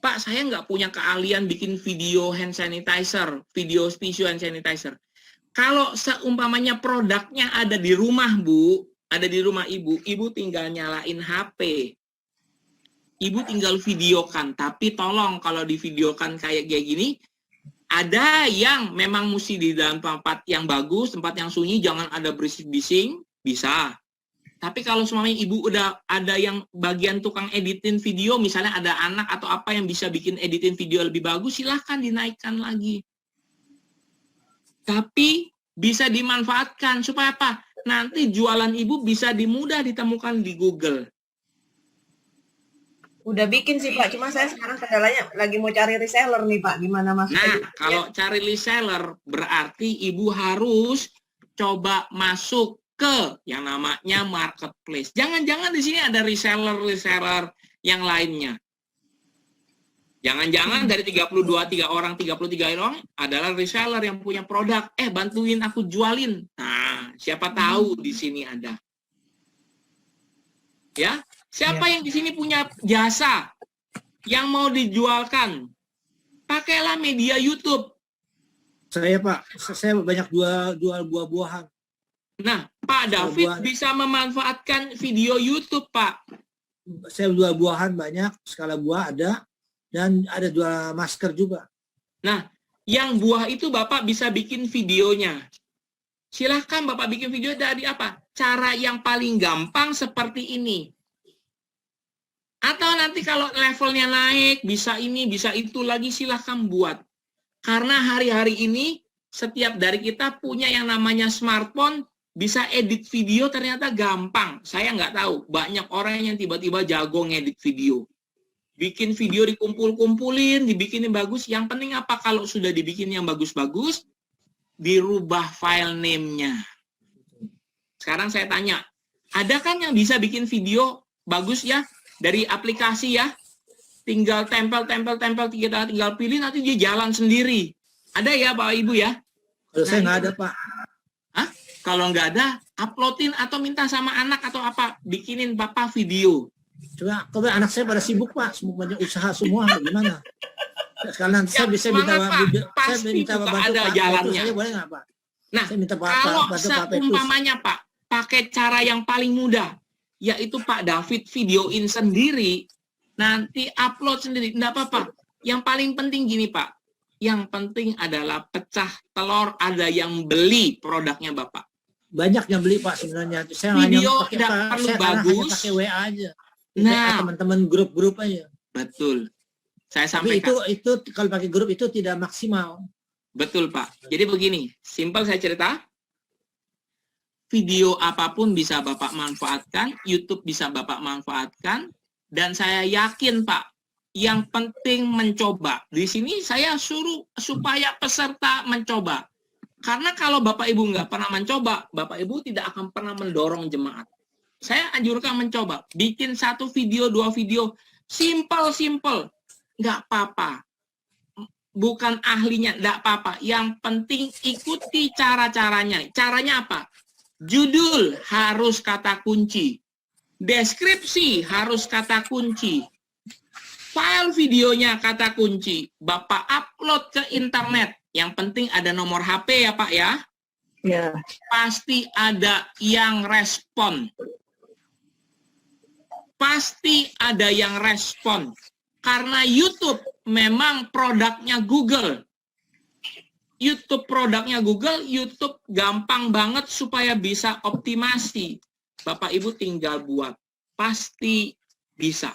Pak, saya nggak punya keahlian bikin video hand sanitizer, video tisu hand sanitizer. Kalau seumpamanya produknya ada di rumah, Bu, ada di rumah Ibu, Ibu tinggal nyalain HP. Ibu tinggal videokan, tapi tolong kalau divideokan kayak gini, ada yang memang mesti di dalam tempat yang bagus, tempat yang sunyi, jangan ada berisik-bising, bisa. Tapi kalau semuanya Ibu udah ada yang bagian tukang editin video, misalnya ada anak atau apa yang bisa bikin editin video lebih bagus, silahkan dinaikkan lagi. Tapi bisa dimanfaatkan, supaya apa? Nanti jualan Ibu bisa mudah ditemukan di Google. Udah bikin sih Pak, cuma saya sekarang kendalanya lagi mau cari reseller nih Pak, gimana masuknya? Nah, kalau cari reseller berarti Ibu harus coba masuk ke yang namanya marketplace. Jangan-jangan di sini ada reseller yang lainnya. Jangan-jangan dari 33 orang adalah reseller yang punya produk. Bantuin aku jualin. Nah, Siapa tahu di sini ada. Ya, siapa yang di sini punya jasa yang mau dijualkan? Pakailah media YouTube. Saya Pak, saya banyak jual buah-buahan. Nah, Pak David bisa memanfaatkan video YouTube, Pak. Saya jual buahan banyak, skala buah ada, dan ada jual masker juga. Nah, yang buah itu Bapak bisa bikin videonya. Silahkan Bapak bikin video dari apa? Cara yang paling gampang seperti ini. Atau nanti kalau levelnya naik, bisa ini, bisa itu lagi, silahkan buat. Karena hari-hari ini, setiap dari kita punya yang namanya smartphone, bisa edit video ternyata gampang. Saya nggak tahu, banyak orang yang tiba-tiba jago ngedit video. Bikin video dikumpul-kumpulin, dibikinin bagus. Yang penting apa? Kalau sudah dibikin yang bagus-bagus, dirubah file name-nya. Sekarang saya tanya, ada kan yang bisa bikin video bagus ya? Dari aplikasi ya, tinggal tempel, kita tinggal pilih, nanti dia jalan sendiri. Ada ya Bapak Ibu ya? Kalau saya nggak ada Pak. Hah? Kalau nggak ada, uploadin atau minta sama anak atau apa, bikinin Bapak video. Coba anak saya pada sibuk Pak, semua banyak usaha semua, gimana? Sekarang Ya, saya bisa minta semangat, Pak. Pasti saya minta juga bantu ada Pak jalannya. Saya boleh nggak Pak? Nah, Saya minta kalau bantu Pak Petrus. seumpamanya Pak, pakai cara yang paling mudah, yaitu Pak David videoin sendiri, nanti upload sendiri, enggak apa-apa. Yang paling penting gini Pak, yang penting adalah pecah telur, ada yang beli produknya Bapak. Banyak yang beli Pak sebenarnya. Saya Video hanya pakai tidak perlu saya bagus. hanya pakai WA aja. Nah, Teman-teman grup-grup aja. betul. Saya Tapi sampaikan. itu kalau pakai grup itu tidak maksimal. Betul Pak. Jadi begini, simpel saya cerita. Video apapun bisa Bapak manfaatkan, YouTube bisa Bapak manfaatkan, dan saya yakin Pak, yang penting mencoba. Di sini saya suruh supaya peserta mencoba. Karena kalau Bapak Ibu nggak pernah mencoba, Bapak Ibu tidak akan pernah mendorong jemaat. Saya anjurkan mencoba. Bikin 1 video, 2 video. Simple. Nggak apa-apa. Bukan ahlinya, nggak apa-apa. Yang penting ikuti cara-caranya. Caranya apa? Judul harus kata kunci. Deskripsi harus kata kunci. File videonya kata kunci. Bapak upload ke internet. Yang penting ada nomor HP ya Pak ya. Ya. Pasti ada yang respon. Pasti ada yang respon. Karena YouTube memang produknya Google. YouTube produknya Google, YouTube gampang banget supaya bisa optimasi. Bapak Ibu tinggal buat. Pasti bisa.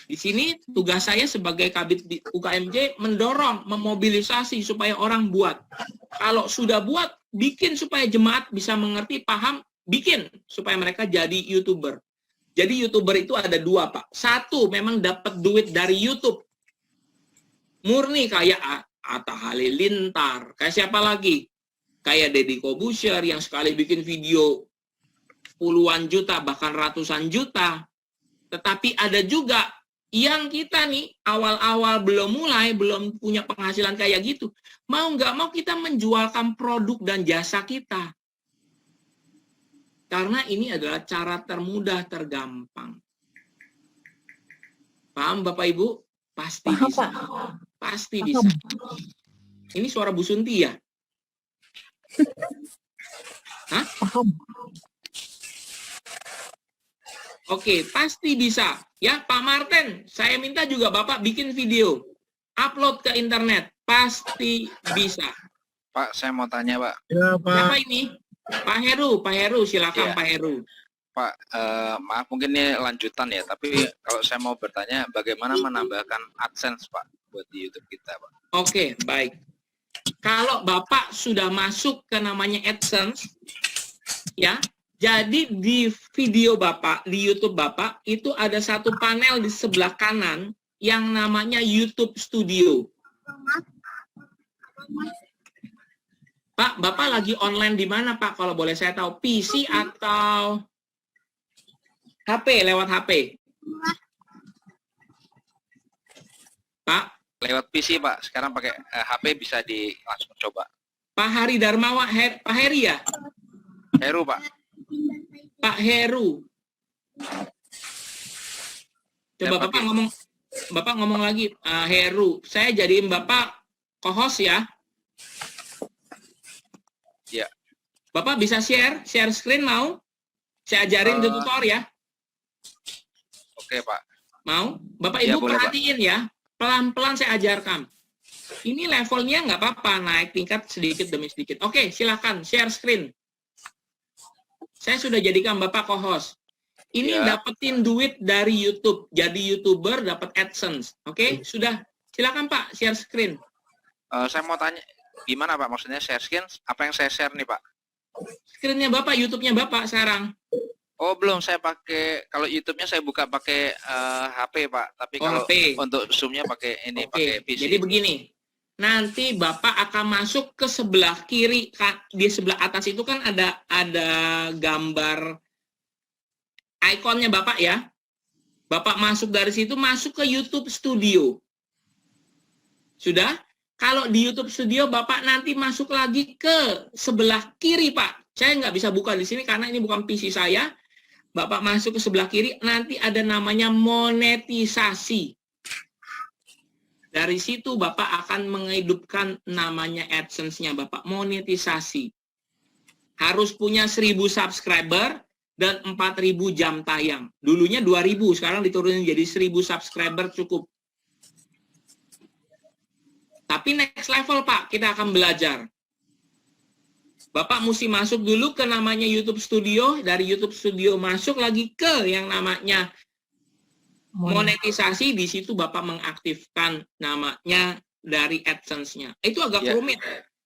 Di sini tugas saya sebagai Kabid di UKMJ mendorong, memobilisasi supaya orang buat. Kalau sudah buat, bikin supaya jemaat bisa mengerti, paham, bikin supaya mereka jadi YouTuber. Jadi YouTuber itu ada 2 Pak. 1 memang dapat duit dari YouTube. Murni kayak Atta Halilintar. Kayak siapa lagi? Kayak Deddy Corbuzier yang sekali bikin video puluhan juta, bahkan ratusan juta. Tetapi ada juga yang kita nih awal-awal belum mulai, belum punya penghasilan kayak gitu. Mau nggak mau kita menjualkan produk dan jasa kita. Karena ini adalah cara termudah, tergampang. Paham Bapak Ibu? Pasti Paham, bisa. Pak. Pasti Paham. bisa. Ini suara Bu Sunti ya? Hah? Paham. Oke, pasti bisa. Ya, Pak Martin, saya minta juga Bapak bikin video. Upload ke internet. Pasti bisa. Pak, saya mau tanya, Pak. Ya Siapa Pak. ini? Pak Heru, silakan Iya. Pak Heru. Pak, maaf mungkin ini lanjutan ya, tapi kalau saya mau bertanya bagaimana menambahkan AdSense, Pak, buat di YouTube kita, Pak. Oke, baik. Kalau Bapak sudah masuk ke namanya AdSense, ya, jadi di video Bapak, di YouTube Bapak, itu ada satu panel di sebelah kanan yang namanya YouTube Studio. Pak, Bapak lagi online di mana, Pak? Kalau boleh saya tahu, PC atau HP, lewat HP? Pak? Lewat PC, Pak. Sekarang pakai HP bisa langsung coba. Pak Hari Darmawan, Pak Heri ya? Heru, Pak. Pak Heru. Coba Ya, Bapak ngomong lagi, Heru. Saya jadiin Bapak co-host ya. Ya. Bapak bisa share screen mau? Saya ajarin tutor ya. Oke, Pak. Mau? Bapak Ya, Ibu boleh, Pak. perhatiin ya. Pelan-pelan saya ajarkan. Ini levelnya nggak apa-apa, naik tingkat sedikit demi sedikit. Oke, silakan share screen. Saya sudah jadikan Bapak co-host. Ini Ya. dapetin duit dari YouTube. Jadi YouTuber dapat AdSense. Oke, sudah. Silakan Pak, share screen. Saya mau tanya, gimana Pak? Maksudnya share screen? Apa yang saya share nih, Pak? Screen-nya Bapak, YouTube-nya Bapak sekarang. Oh, belum. Saya pakai, kalau YouTube-nya saya buka pakai HP, Pak. Tapi Oh, kalau HP. untuk Zoom-nya pakai ini, Oke, pakai PC. jadi begini. Nanti Bapak akan masuk ke sebelah kiri. Di sebelah atas itu kan ada gambar ikonnya Bapak ya. Bapak masuk dari situ, masuk ke YouTube Studio. Sudah? Kalau di YouTube Studio, Bapak nanti masuk lagi ke sebelah kiri, Pak. Saya nggak bisa buka di sini karena ini bukan PC saya. Bapak masuk ke sebelah kiri, nanti ada namanya monetisasi. Dari situ Bapak akan menghidupkan namanya AdSense-nya Bapak, monetisasi. Harus punya 1.000 subscriber dan 4.000 jam tayang. Dulunya 2.000, sekarang diturunin jadi 1.000 subscriber cukup. Tapi next level Pak, kita akan belajar. Bapak mesti masuk dulu ke namanya YouTube Studio, dari YouTube Studio masuk lagi ke yang namanya monetisasi. Di situ Bapak mengaktifkan namanya dari AdSense-nya. Itu agak Ya. rumit.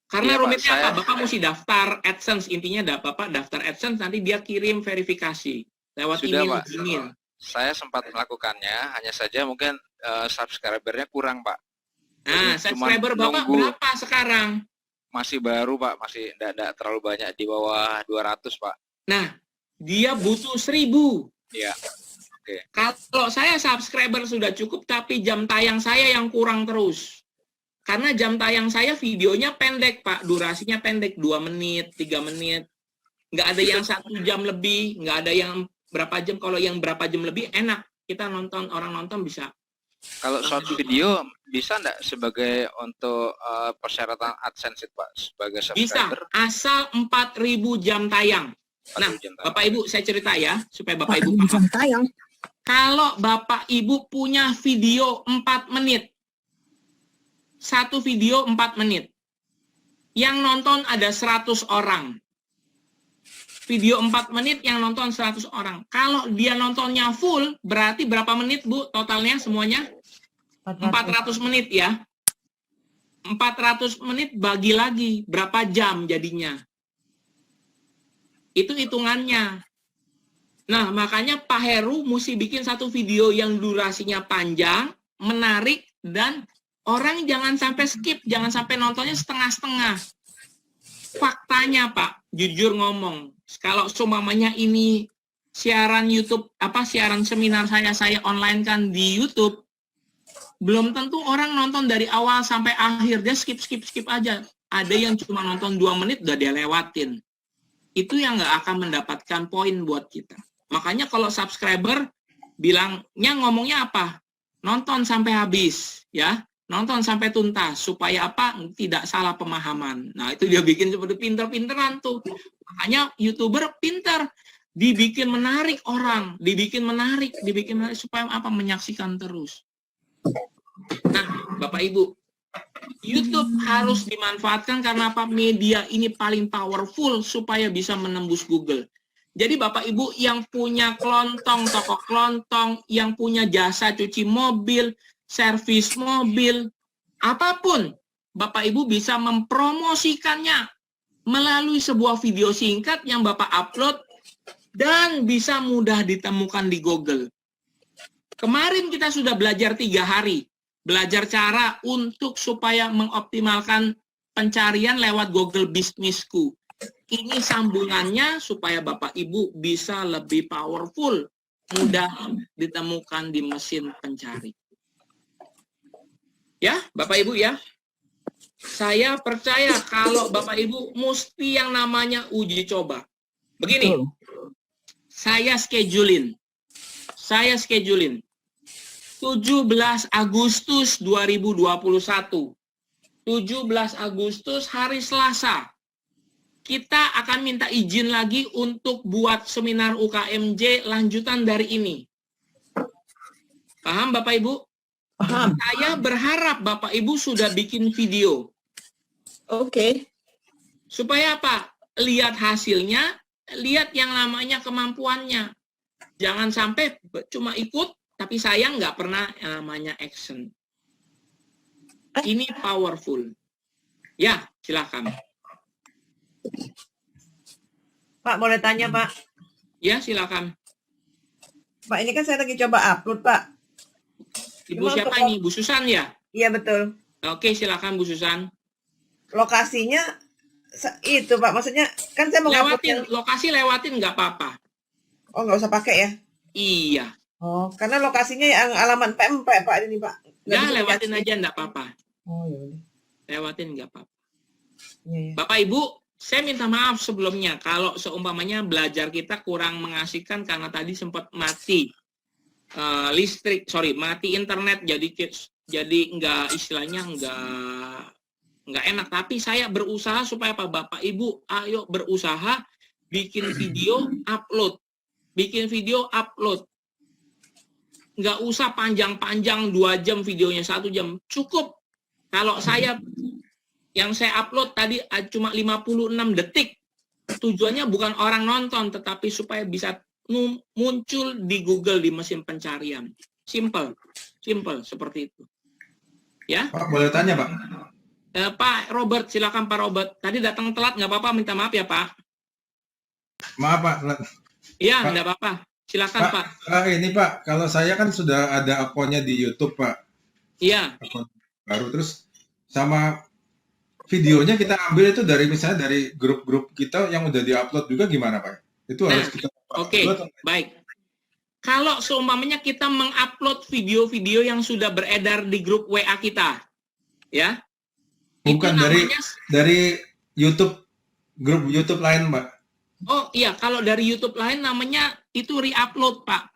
Karena Iya, Pak, rumitnya saya- apa? Bapak mesti daftar AdSense. Intinya Bapak daftar AdSense, nanti dia kirim verifikasi lewat Sudah, email. Pak. email. Saya sempat melakukannya, hanya saja mungkin subscribernya kurang, Pak. Nah, Jadi cuman subscriber Bapak nunggu. berapa sekarang? Masih baru, Pak. Masih tidak terlalu banyak, di bawah 200, Pak. Nah, dia butuh 1.000. Iya. Kalau saya subscriber sudah cukup, tapi jam tayang saya yang kurang terus. Karena jam tayang saya videonya pendek, Pak. Durasinya pendek, 2 menit, 3 menit. Nggak ada yang 1 jam lebih, nggak ada yang berapa jam. Kalau yang berapa jam lebih, enak. Kita nonton, orang nonton bisa. Kalau short video bisa enggak sebagai untuk persyaratan AdSense itu, Pak? Sebagai Bisa, subscriber? asal 4.000 jam tayang. Nah, Jam tayang. Bapak Ibu, saya cerita ya, supaya Bapak Ibu paham. Jam tayang. Kalau Bapak Ibu punya video 4 menit, satu video 4 menit, yang nonton ada 100 orang. Video 4 menit yang nonton 100 orang. Kalau dia nontonnya full, berarti berapa menit, Bu, totalnya semuanya? 400 menit ya. 400 menit bagi lagi, berapa jam jadinya? Itu hitungannya. Nah, makanya Pak Heru mesti bikin satu video yang durasinya panjang, menarik, dan orang jangan sampai skip, jangan sampai nontonnya setengah-setengah. Faktanya, Pak, jujur ngomong, kalau seumpamanya ini siaran YouTube, siaran seminar saya online kan di YouTube, belum tentu orang nonton dari awal sampai akhir, dia skip aja. Ada yang cuma nonton 2 menit, udah dia lewatin. Itu yang nggak akan mendapatkan poin buat kita. Makanya kalau subscriber bilangnya ngomongnya apa? Nonton sampai habis, ya. Nonton sampai tuntas supaya apa? Tidak salah pemahaman. Nah, itu dia bikin seperti pinter-pinteran tuh. Makanya YouTuber pinter, dibikin menarik orang, dibikin menarik supaya apa? Menyaksikan terus. Nah, Bapak Ibu, YouTube harus dimanfaatkan karena apa? Media ini paling powerful supaya bisa menembus Google. Jadi Bapak Ibu yang punya kelontong, toko kelontong, yang punya jasa cuci mobil, servis mobil, apapun, Bapak Ibu bisa mempromosikannya melalui sebuah video singkat yang Bapak upload dan bisa mudah ditemukan di Google. Kemarin kita sudah belajar 3 hari, belajar cara untuk supaya mengoptimalkan pencarian lewat Google Bisnisku. Ini sambungannya supaya Bapak Ibu bisa lebih powerful, mudah ditemukan di mesin pencari. Ya, Bapak Ibu ya. Saya percaya kalau Bapak Ibu mesti yang namanya uji coba. Begini, Betul. saya schedulein 17 Agustus 2021. 17 Agustus hari Selasa. Kita akan minta izin lagi untuk buat seminar UKMJ lanjutan dari ini. Paham Bapak Ibu? Paham. Saya berharap Bapak Ibu sudah bikin video. Oke. Supaya apa? Lihat hasilnya, lihat yang namanya kemampuannya. Jangan sampai cuma ikut, tapi saya nggak pernah yang namanya action. Ini powerful. Ya, silakan. Pak, boleh tanya, Pak? Ya, silakan. Pak, ini kan saya lagi coba upload, Pak. Ibu Cuma siapa untuk- ini? Bu Susan ya? Iya, betul. Oke, silakan Bu Susan. Lokasinya itu, Pak. Maksudnya, kan saya mau ngupload Lewatin, lokasi lewatin nggak apa-apa. Oh, nggak usah pakai ya? Iya. Oh, karena lokasinya yang alamat PMP, Pak, ini, Pak. Nggak Ya, bisa lewatin dikasih. aja nggak apa-apa. Oh, iya. Lewatin nggak apa-apa. Iya, iya. Bapak Ibu, saya minta maaf sebelumnya kalau seumpamanya belajar kita kurang mengasihkan karena tadi sempat mati mati internet, jadi nggak istilahnya nggak enak. Tapi saya berusaha supaya apa, Bapak Ibu, ayo berusaha bikin video upload, nggak usah panjang-panjang 2 jam videonya, 1 jam cukup. Kalau yang saya upload tadi cuma 56 detik. Tujuannya bukan orang nonton, tetapi supaya bisa muncul di Google di mesin pencarian. Simple seperti itu. Ya, Pak, boleh tanya, Pak? Pak Robert, silakan Pak Robert. Tadi datang telat, nggak apa-apa, minta maaf ya Pak. Maaf, Pak. Iya, Pak. nggak apa-apa. Silakan Pak. Ini, Pak, kalau saya kan sudah ada akunnya di YouTube, Pak. Iya, Akun baru, terus sama videonya kita ambil itu dari misalnya dari grup-grup kita yang udah diupload juga gimana, Pak? Itu harus kita oke, baik. Kalau seumpamanya kita mengupload video-video yang sudah beredar di grup WA kita, ya. Bukan itu dari namanya, YouTube, grup YouTube lain, Pak. oh iya, kalau dari YouTube lain namanya itu re-upload, Pak.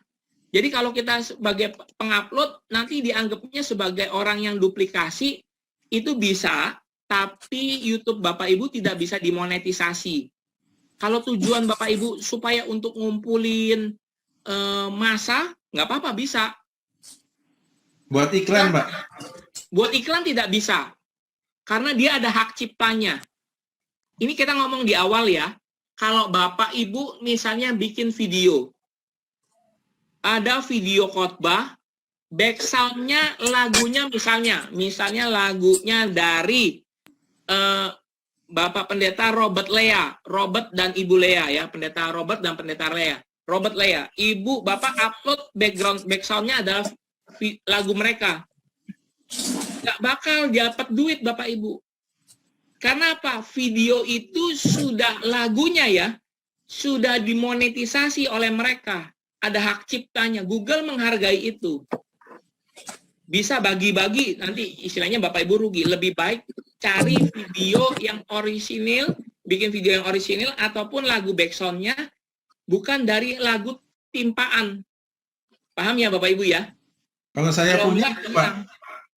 Jadi kalau kita sebagai pengupload, nanti dianggapnya sebagai orang yang duplikasi, itu bisa, tapi YouTube Bapak Ibu tidak bisa dimonetisasi. Kalau tujuan Bapak Ibu supaya untuk ngumpulin masa, nggak apa-apa, bisa. Buat iklan, Pak. Buat iklan tidak bisa, karena dia ada hak ciptanya. Ini kita ngomong di awal ya, kalau Bapak Ibu misalnya bikin video, ada video khotbah, background-nya lagunya misalnya lagunya dari Bapak Pendeta Robert dan Ibu Lea ya, Pendeta Robert dan Pendeta Lea. Robert Lea, Ibu Bapak upload background-nya adalah lagu mereka. Nggak bakal dapat duit Bapak Ibu. Karena apa? Video itu sudah lagunya ya, sudah dimonetisasi oleh mereka. Ada hak ciptanya. Google menghargai itu. Bisa bagi-bagi, nanti istilahnya Bapak Ibu rugi. Lebih baik cari video yang orisinil, bikin video yang orisinil, ataupun lagu backsound-nya bukan dari lagu timpaan. Paham ya Bapak Ibu ya? Kalau saya Kalau punya, enggak, Pak,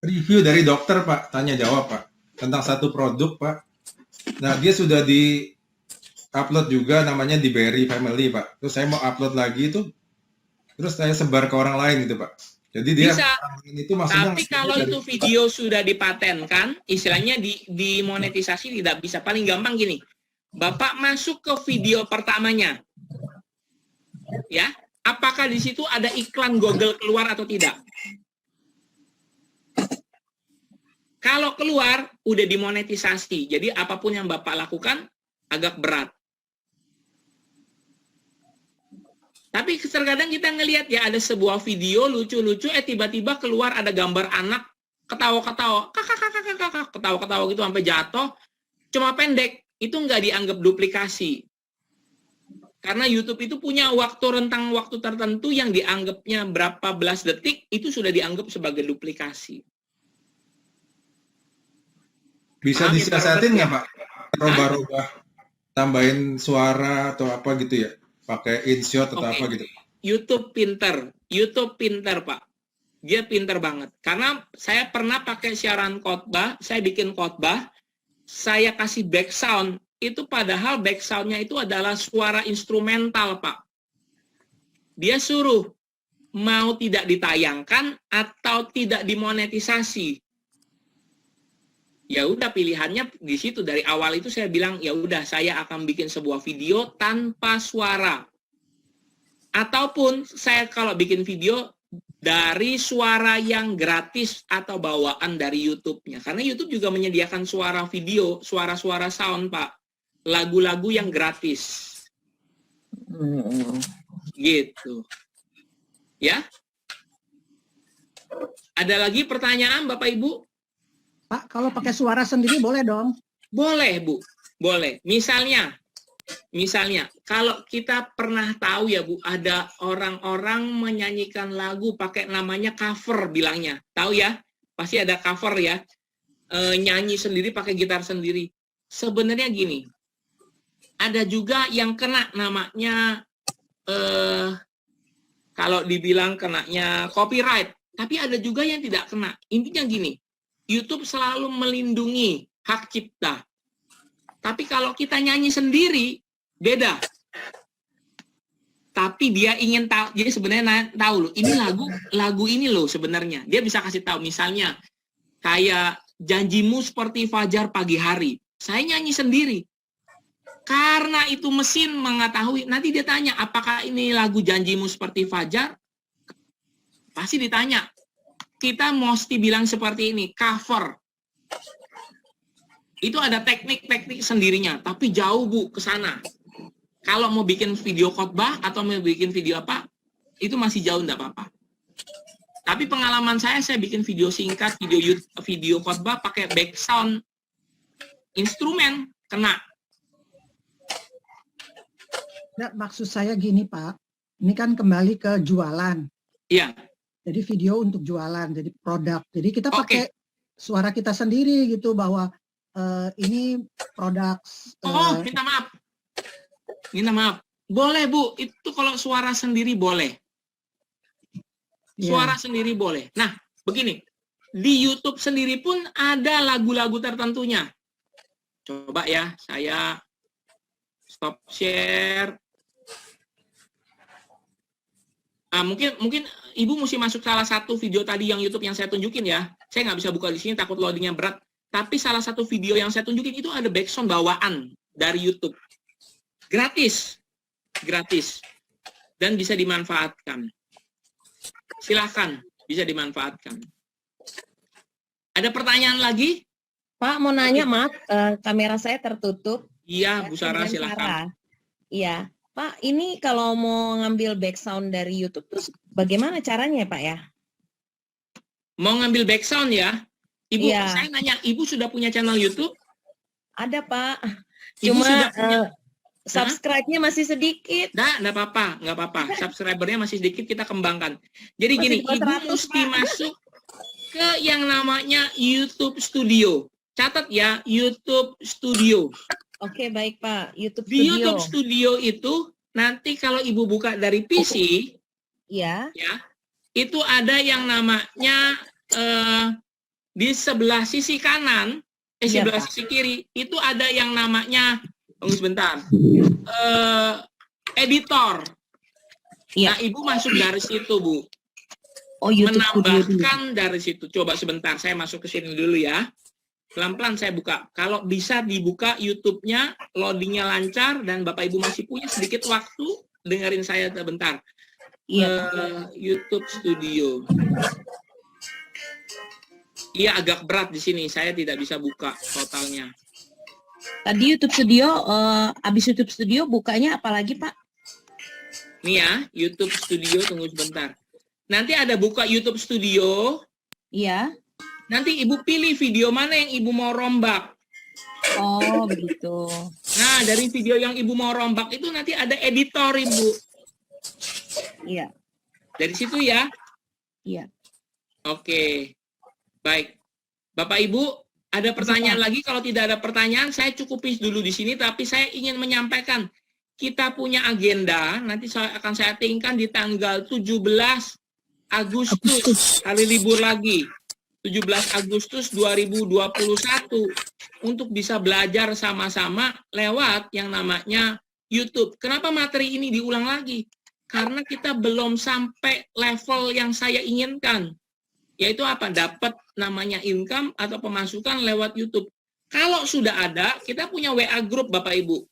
review dari dokter, Pak, tanya jawab, Pak, tentang satu produk, Pak. Nah, dia sudah di-upload juga, namanya di Berry Family, Pak. Terus saya mau upload lagi itu, terus saya sebar ke orang lain gitu, Pak. Jadi dia bisa. Itu maksudnya. Tapi kalau itu video sudah dipatenkan, istilahnya dimonetisasi tidak bisa. Paling gampang gini, Bapak masuk ke video pertamanya, ya, apakah di situ ada iklan Google keluar atau tidak? Kalau keluar, udah dimonetisasi. Jadi apapun yang Bapak lakukan agak berat. Tapi terkadang kita ngelihat ya ada sebuah video lucu-lucu, tiba-tiba keluar ada gambar anak ketawa-ketawa, kakak, ketawa-ketawa gitu sampai jatuh, cuma pendek, itu nggak dianggap duplikasi. Karena YouTube itu punya rentang waktu tertentu yang dianggapnya berapa belas detik, itu sudah dianggap sebagai duplikasi. Bisa Paham ya, disiasatin Pak? nggak, Pak? Robah-robah tambahin suara atau apa gitu ya? Pakai InShot atau Oke. apa gitu? YouTube pinter Pak. Dia pinter banget. Karena saya pernah pakai siaran khotbah, saya bikin khotbah, saya kasih back sound, itu padahal back sound-nya itu adalah suara instrumental Pak. Dia suruh mau tidak ditayangkan atau tidak dimonetisasi. Ya udah pilihannya di situ. Dari awal itu saya bilang ya udah saya akan bikin sebuah video tanpa suara. Ataupun saya kalau bikin video dari suara yang gratis atau bawaan dari YouTube-nya. Karena YouTube juga menyediakan suara video, suara-suara sound, Pak. Lagu-lagu yang gratis. Gitu. Ya. Ada lagi pertanyaan, Bapak Ibu? Pak, kalau pakai suara sendiri boleh dong? Boleh, Bu. Boleh. Misalnya, kalau kita pernah tahu ya Bu, ada orang-orang menyanyikan lagu pakai namanya cover bilangnya. Tahu ya? Pasti ada cover ya. Nyanyi sendiri pakai gitar sendiri. Sebenarnya gini, ada juga yang kena namanya, kalau dibilang kenanya copyright. Tapi ada juga yang tidak kena. Intinya gini, YouTube selalu melindungi hak cipta. Tapi kalau kita nyanyi sendiri, beda. Tapi dia ingin tahu, jadi sebenarnya tahu loh, ini lagu ini loh sebenarnya. Dia bisa kasih tahu, misalnya kayak Janjimu Seperti Fajar Pagi Hari. Saya nyanyi sendiri. Karena itu mesin mengetahui, nanti dia tanya, apakah ini lagu Janjimu Seperti Fajar? Pasti ditanya. Kita mesti bilang seperti ini, cover. Itu ada teknik-teknik sendirinya, tapi jauh Bu ke sana. Kalau mau bikin video khotbah atau mau bikin video apa, itu masih jauh, enggak apa-apa. Tapi pengalaman saya bikin video singkat, video khotbah pakai back sound instrumen, kena. Nah, maksud saya gini Pak, ini kan kembali ke jualan. Iya. Jadi video untuk jualan, jadi produk. Jadi kita pakai suara kita sendiri gitu bahwa ini produk. Minta maaf. Boleh Bu, itu kalau suara sendiri boleh. Suara sendiri boleh. Nah, begini, di YouTube sendiri pun ada lagu-lagu tertentunya. Coba ya, saya stop share. Mungkin Ibu mesti masuk salah satu video tadi yang YouTube yang saya tunjukin ya. Saya nggak bisa buka di sini, takut loadingnya berat. Tapi salah satu video yang saya tunjukin itu ada background bawaan dari YouTube. Gratis. Dan bisa dimanfaatkan. Silahkan, bisa dimanfaatkan. Ada pertanyaan lagi? Pak, mau nanya, maaf, kamera saya tertutup. Iya, Bu Sarah, Dengan silahkan. Sarah. Iya. Pak, ini kalau mau ngambil background dari YouTube, terus bagaimana caranya Pak ya? Mau ngambil background ya? Ibu, Iya. saya nanya, Ibu sudah punya channel YouTube? Ada Pak. Ibu Cuma sudah punya? subscribe-nya masih sedikit. Nggak apa-apa. Subscribernya masih sedikit, kita kembangkan. Jadi Masih gini, di bawah Ibu 100, mesti Pak. masuk ke yang namanya YouTube Studio. Catat ya, YouTube Studio. Oke, baik Pak. YouTube Di Studio. YouTube Studio itu, nanti kalau Ibu buka dari PC, Iya. ya, itu ada yang namanya di sebelah sisi kanan, Iya, sebelah Pak. sisi kiri, itu ada yang namanya, tunggu sebentar, editor. Iya. Nah, Ibu masuk dari situ, Bu. Oh, YouTube Studio dulu. Menambahkan dari situ. Coba sebentar, saya masuk ke sini dulu ya. Pelan-pelan saya buka. Kalau bisa dibuka YouTube-nya, loadingnya lancar, dan Bapak Ibu masih punya sedikit waktu, dengerin saya sebentar. Iya. YouTube Studio. Iya, agak berat di sini. Saya tidak bisa buka totalnya. Tadi YouTube Studio, abis YouTube Studio bukanya apa lagi Pak? Nih ya, YouTube Studio, tunggu sebentar. Nanti ada buka YouTube Studio. Iya. Nanti Ibu pilih video mana yang Ibu mau rombak. Oh, begitu. Nah, dari video yang Ibu mau rombak itu nanti ada editor, Ibu. Iya. Dari situ ya. Iya. Oke. Baik. Bapak Ibu, Ada pertanyaan lagi? Kalau tidak ada pertanyaan, saya cukupi dulu di sini. Tapi saya ingin menyampaikan, kita punya agenda. Nanti saya akan settingkan di tanggal 17 Agustus, hari libur lagi. 17 Agustus 2021 untuk bisa belajar sama-sama lewat yang namanya YouTube. Kenapa materi ini diulang lagi? Karena kita belum sampai level yang saya inginkan. Yaitu apa? Dapat namanya income atau pemasukan lewat YouTube. Kalau sudah ada, kita punya WA group Bapak Ibu.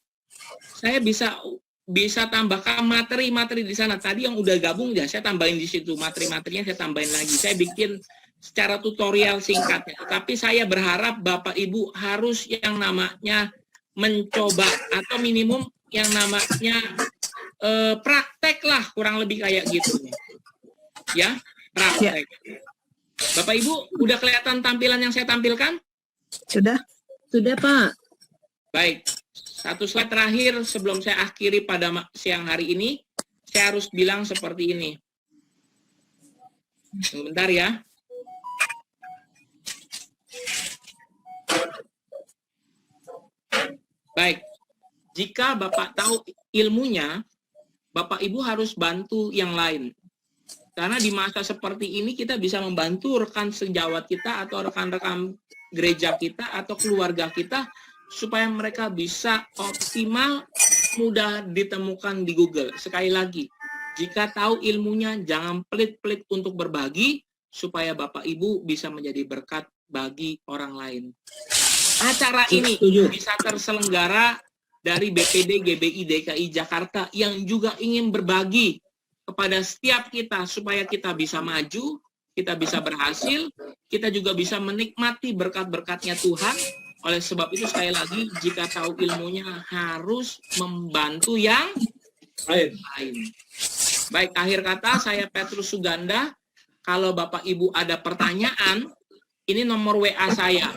Saya bisa tambahkan materi-materi di sana. Tadi yang udah gabung ya, saya tambahin di situ. Materi-materinya saya tambahin lagi. Saya bikin secara tutorial singkatnya. Tapi saya berharap Bapak Ibu harus yang namanya mencoba atau minimum yang namanya praktek lah, kurang lebih kayak gitu. Ya, praktek. Bapak Ibu, udah kelihatan tampilan yang saya tampilkan? Sudah Pak. Baik, satu slide terakhir sebelum saya akhiri pada siang hari ini, saya harus bilang seperti ini. Sebentar ya. Baik, jika Bapak tahu ilmunya, Bapak Ibu harus bantu yang lain. Karena di masa seperti ini kita bisa membantu rekan sejawat kita atau rekan-rekan gereja kita atau keluarga kita supaya mereka bisa optimal, mudah ditemukan di Google. Sekali lagi, jika tahu ilmunya jangan pelit-pelit untuk berbagi supaya Bapak Ibu bisa menjadi berkat bagi orang lain. Acara ini bisa terselenggara dari BPD GBI DKI Jakarta yang juga ingin berbagi kepada setiap kita supaya kita bisa maju, kita bisa berhasil, kita juga bisa menikmati berkat-berkatnya Tuhan. Oleh sebab itu sekali lagi, jika tahu ilmunya harus membantu yang lain. Baik, akhir kata saya Petrus Suganda. Kalau Bapak Ibu ada pertanyaan, ini nomor WA saya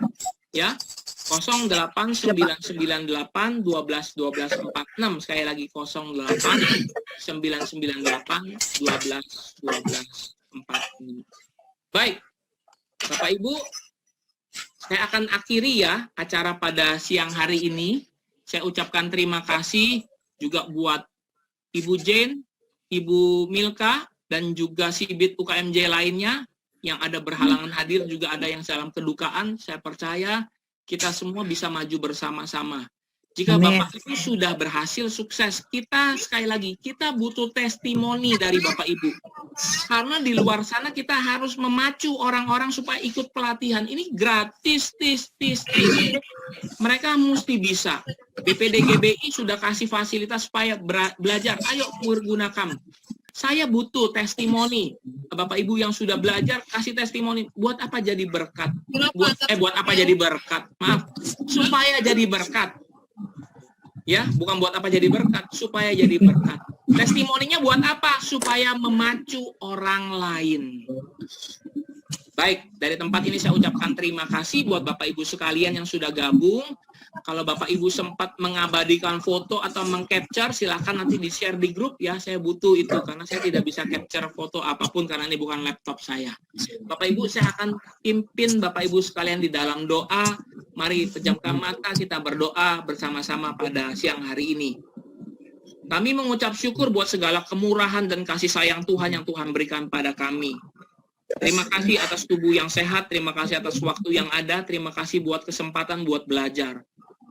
ya. 08 998 12 12 46. Sekali lagi 08 998 12 12 46. Baik, Bapak Ibu, saya akan akhiri ya acara pada siang hari ini. Saya ucapkan terima kasih juga buat Ibu Jane, Ibu Milka, dan juga Sibit UKMJ lainnya yang ada berhalangan hadir, juga ada yang dalam kedukaan. Saya percaya kita semua bisa maju bersama-sama. Jika Bapak Ibu sudah berhasil sukses, kita sekali lagi, kita butuh testimoni dari Bapak Ibu. Karena di luar sana kita harus memacu orang-orang supaya ikut pelatihan. Ini gratis, tis. Mereka mesti bisa. BPD GBI sudah kasih fasilitas supaya belajar. Ayo gunakan. Saya butuh testimoni. Bapak Ibu yang sudah belajar, kasih testimoni. Buat apa jadi berkat? Buat apa jadi berkat? Maaf. Supaya jadi berkat. Ya, bukan buat apa jadi berkat, supaya jadi berkat. Testimoninya buat apa? Supaya memacu orang lain. Baik, dari tempat ini saya ucapkan terima kasih buat Bapak Ibu sekalian yang sudah gabung. Kalau Bapak Ibu sempat mengabadikan foto atau meng-capture, silakan nanti di-share di grup ya. Saya butuh itu karena saya tidak bisa capture foto apapun karena ini bukan laptop saya. Bapak Ibu, saya akan pimpin Bapak Ibu sekalian di dalam doa. Mari pejamkan mata, kita berdoa bersama-sama pada siang hari ini. Kami mengucap syukur buat segala kemurahan dan kasih sayang Tuhan yang Tuhan berikan pada kami. Terima kasih atas tubuh yang sehat, terima kasih atas waktu yang ada, terima kasih buat kesempatan buat belajar.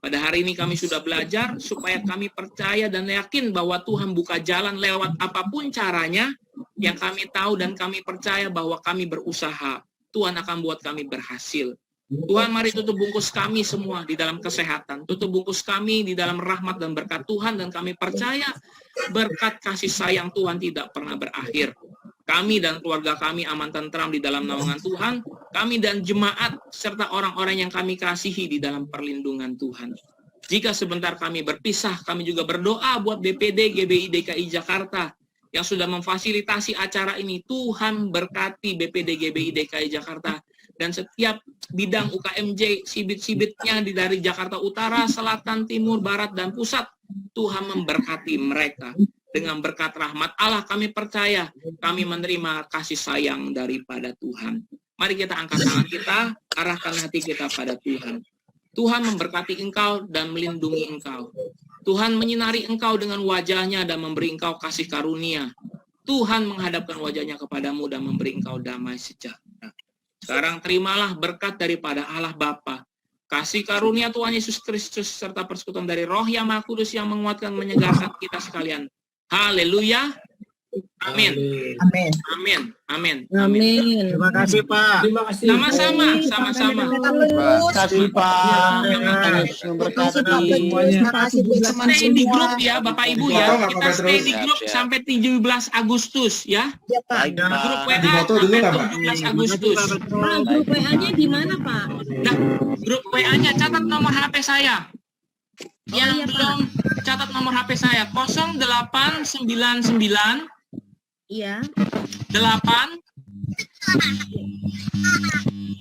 Pada hari ini kami sudah belajar supaya kami percaya dan yakin bahwa Tuhan buka jalan lewat apapun caranya, yang kami tahu dan kami percaya bahwa kami berusaha. Tuhan akan buat kami berhasil. Tuhan, mari tutup bungkus kami semua di dalam kesehatan. Tutup bungkus kami di dalam rahmat dan berkat Tuhan, dan kami percaya berkat kasih sayang Tuhan tidak pernah berakhir. Kami dan keluarga kami aman tentram di dalam naungan Tuhan. Kami dan jemaat serta orang-orang yang kami kasihi di dalam perlindungan Tuhan. Jika sebentar kami berpisah, kami juga berdoa buat BPD GBI DKI Jakarta yang sudah memfasilitasi acara ini. Tuhan berkati BPD GBI DKI Jakarta dan setiap bidang UKMJ, sibit-sibitnya dari Jakarta Utara, Selatan, Timur, Barat, dan Pusat. Tuhan memberkati mereka. Dengan berkat rahmat Allah kami percaya, kami menerima kasih sayang daripada Tuhan. Mari kita angkat tangan kita, arahkan hati kita pada Tuhan. Tuhan memberkati engkau dan melindungi engkau. Tuhan menyinari engkau dengan wajahnya dan memberi engkau kasih karunia. Tuhan menghadapkan wajahnya kepadamu dan memberi engkau damai sejahtera. Sekarang terimalah berkat daripada Allah Bapa, kasih karunia Tuhan Yesus Kristus, serta persekutuan dari Roh yang Maha Kudus yang menguatkan, menyegarkan kita sekalian. Haleluya. Amin. Amin. Amin. Amin. Amin. Terima kasih Pak. Terima kasih. Sama-sama, sama-sama. Terima kasih Pak. Yesus memberkati. Stay di grup ya Bapak Ibu ya. Foto nggak Kita pakai stay terus? di grup Siap, siap. sampai 17 Agustus ya. Ya Pak. Baik, Grup Pak. WA Difoto dulu sampai nggak, Pak? 17 Agustus. Pak, grup WA-nya di mana, Pak? Nah, grup WA-nya catat nomor HP saya. Yang iya, Pak. belum catat nomor HP saya 0899 Iya. 8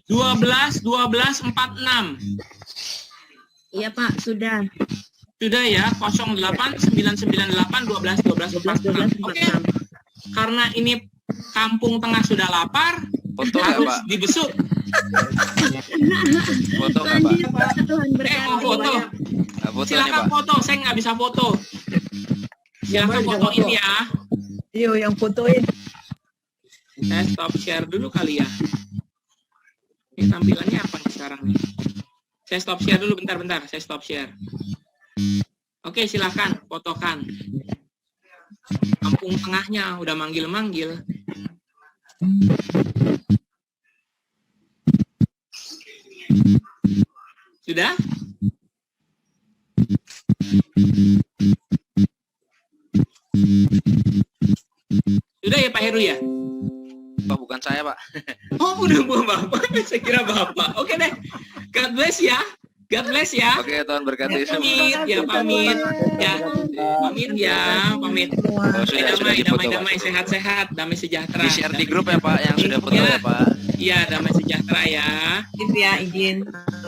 12 12 46. Iya, Pak, sudah. Sudah ya, 08998 12 12 46. Oke. Karena ini kampung tengah sudah lapar, Foto nggak, harus Pak? dibesuk. Foto nggak, Pak? Tuhan Mau berkati. foto? Nggak foto nih, Silakan Pak. foto, saya nggak bisa foto. Silakan fotoin ya. Yo yang fotoin. Saya stop share dulu kali ya. Ini tampilannya apa nih sekarang nih? Saya stop share dulu bentar-bentar. Saya stop share. Oke, silakan fotokan. Kampung tengahnya udah manggil-manggil. Sudah? Sudah ya Pak Heru ya? Pak, bukan saya, Pak. Oh, udah buah Bapak. Saya kira Bapak. Oke deh. God bless ya. God bless ya. Oke, Tuhan berkati semua. Pamit ya, pamit. Ya, pamit ya, pamit. Oh, sudah Damai, difoto, damai, Pak. damai, sehat-sehat, damai sejahtera. Di-share di grup ya, Pak, yang sudah foto Ya. ya, Pak. Iya, damai sejahtera ya. Izin ya, izin.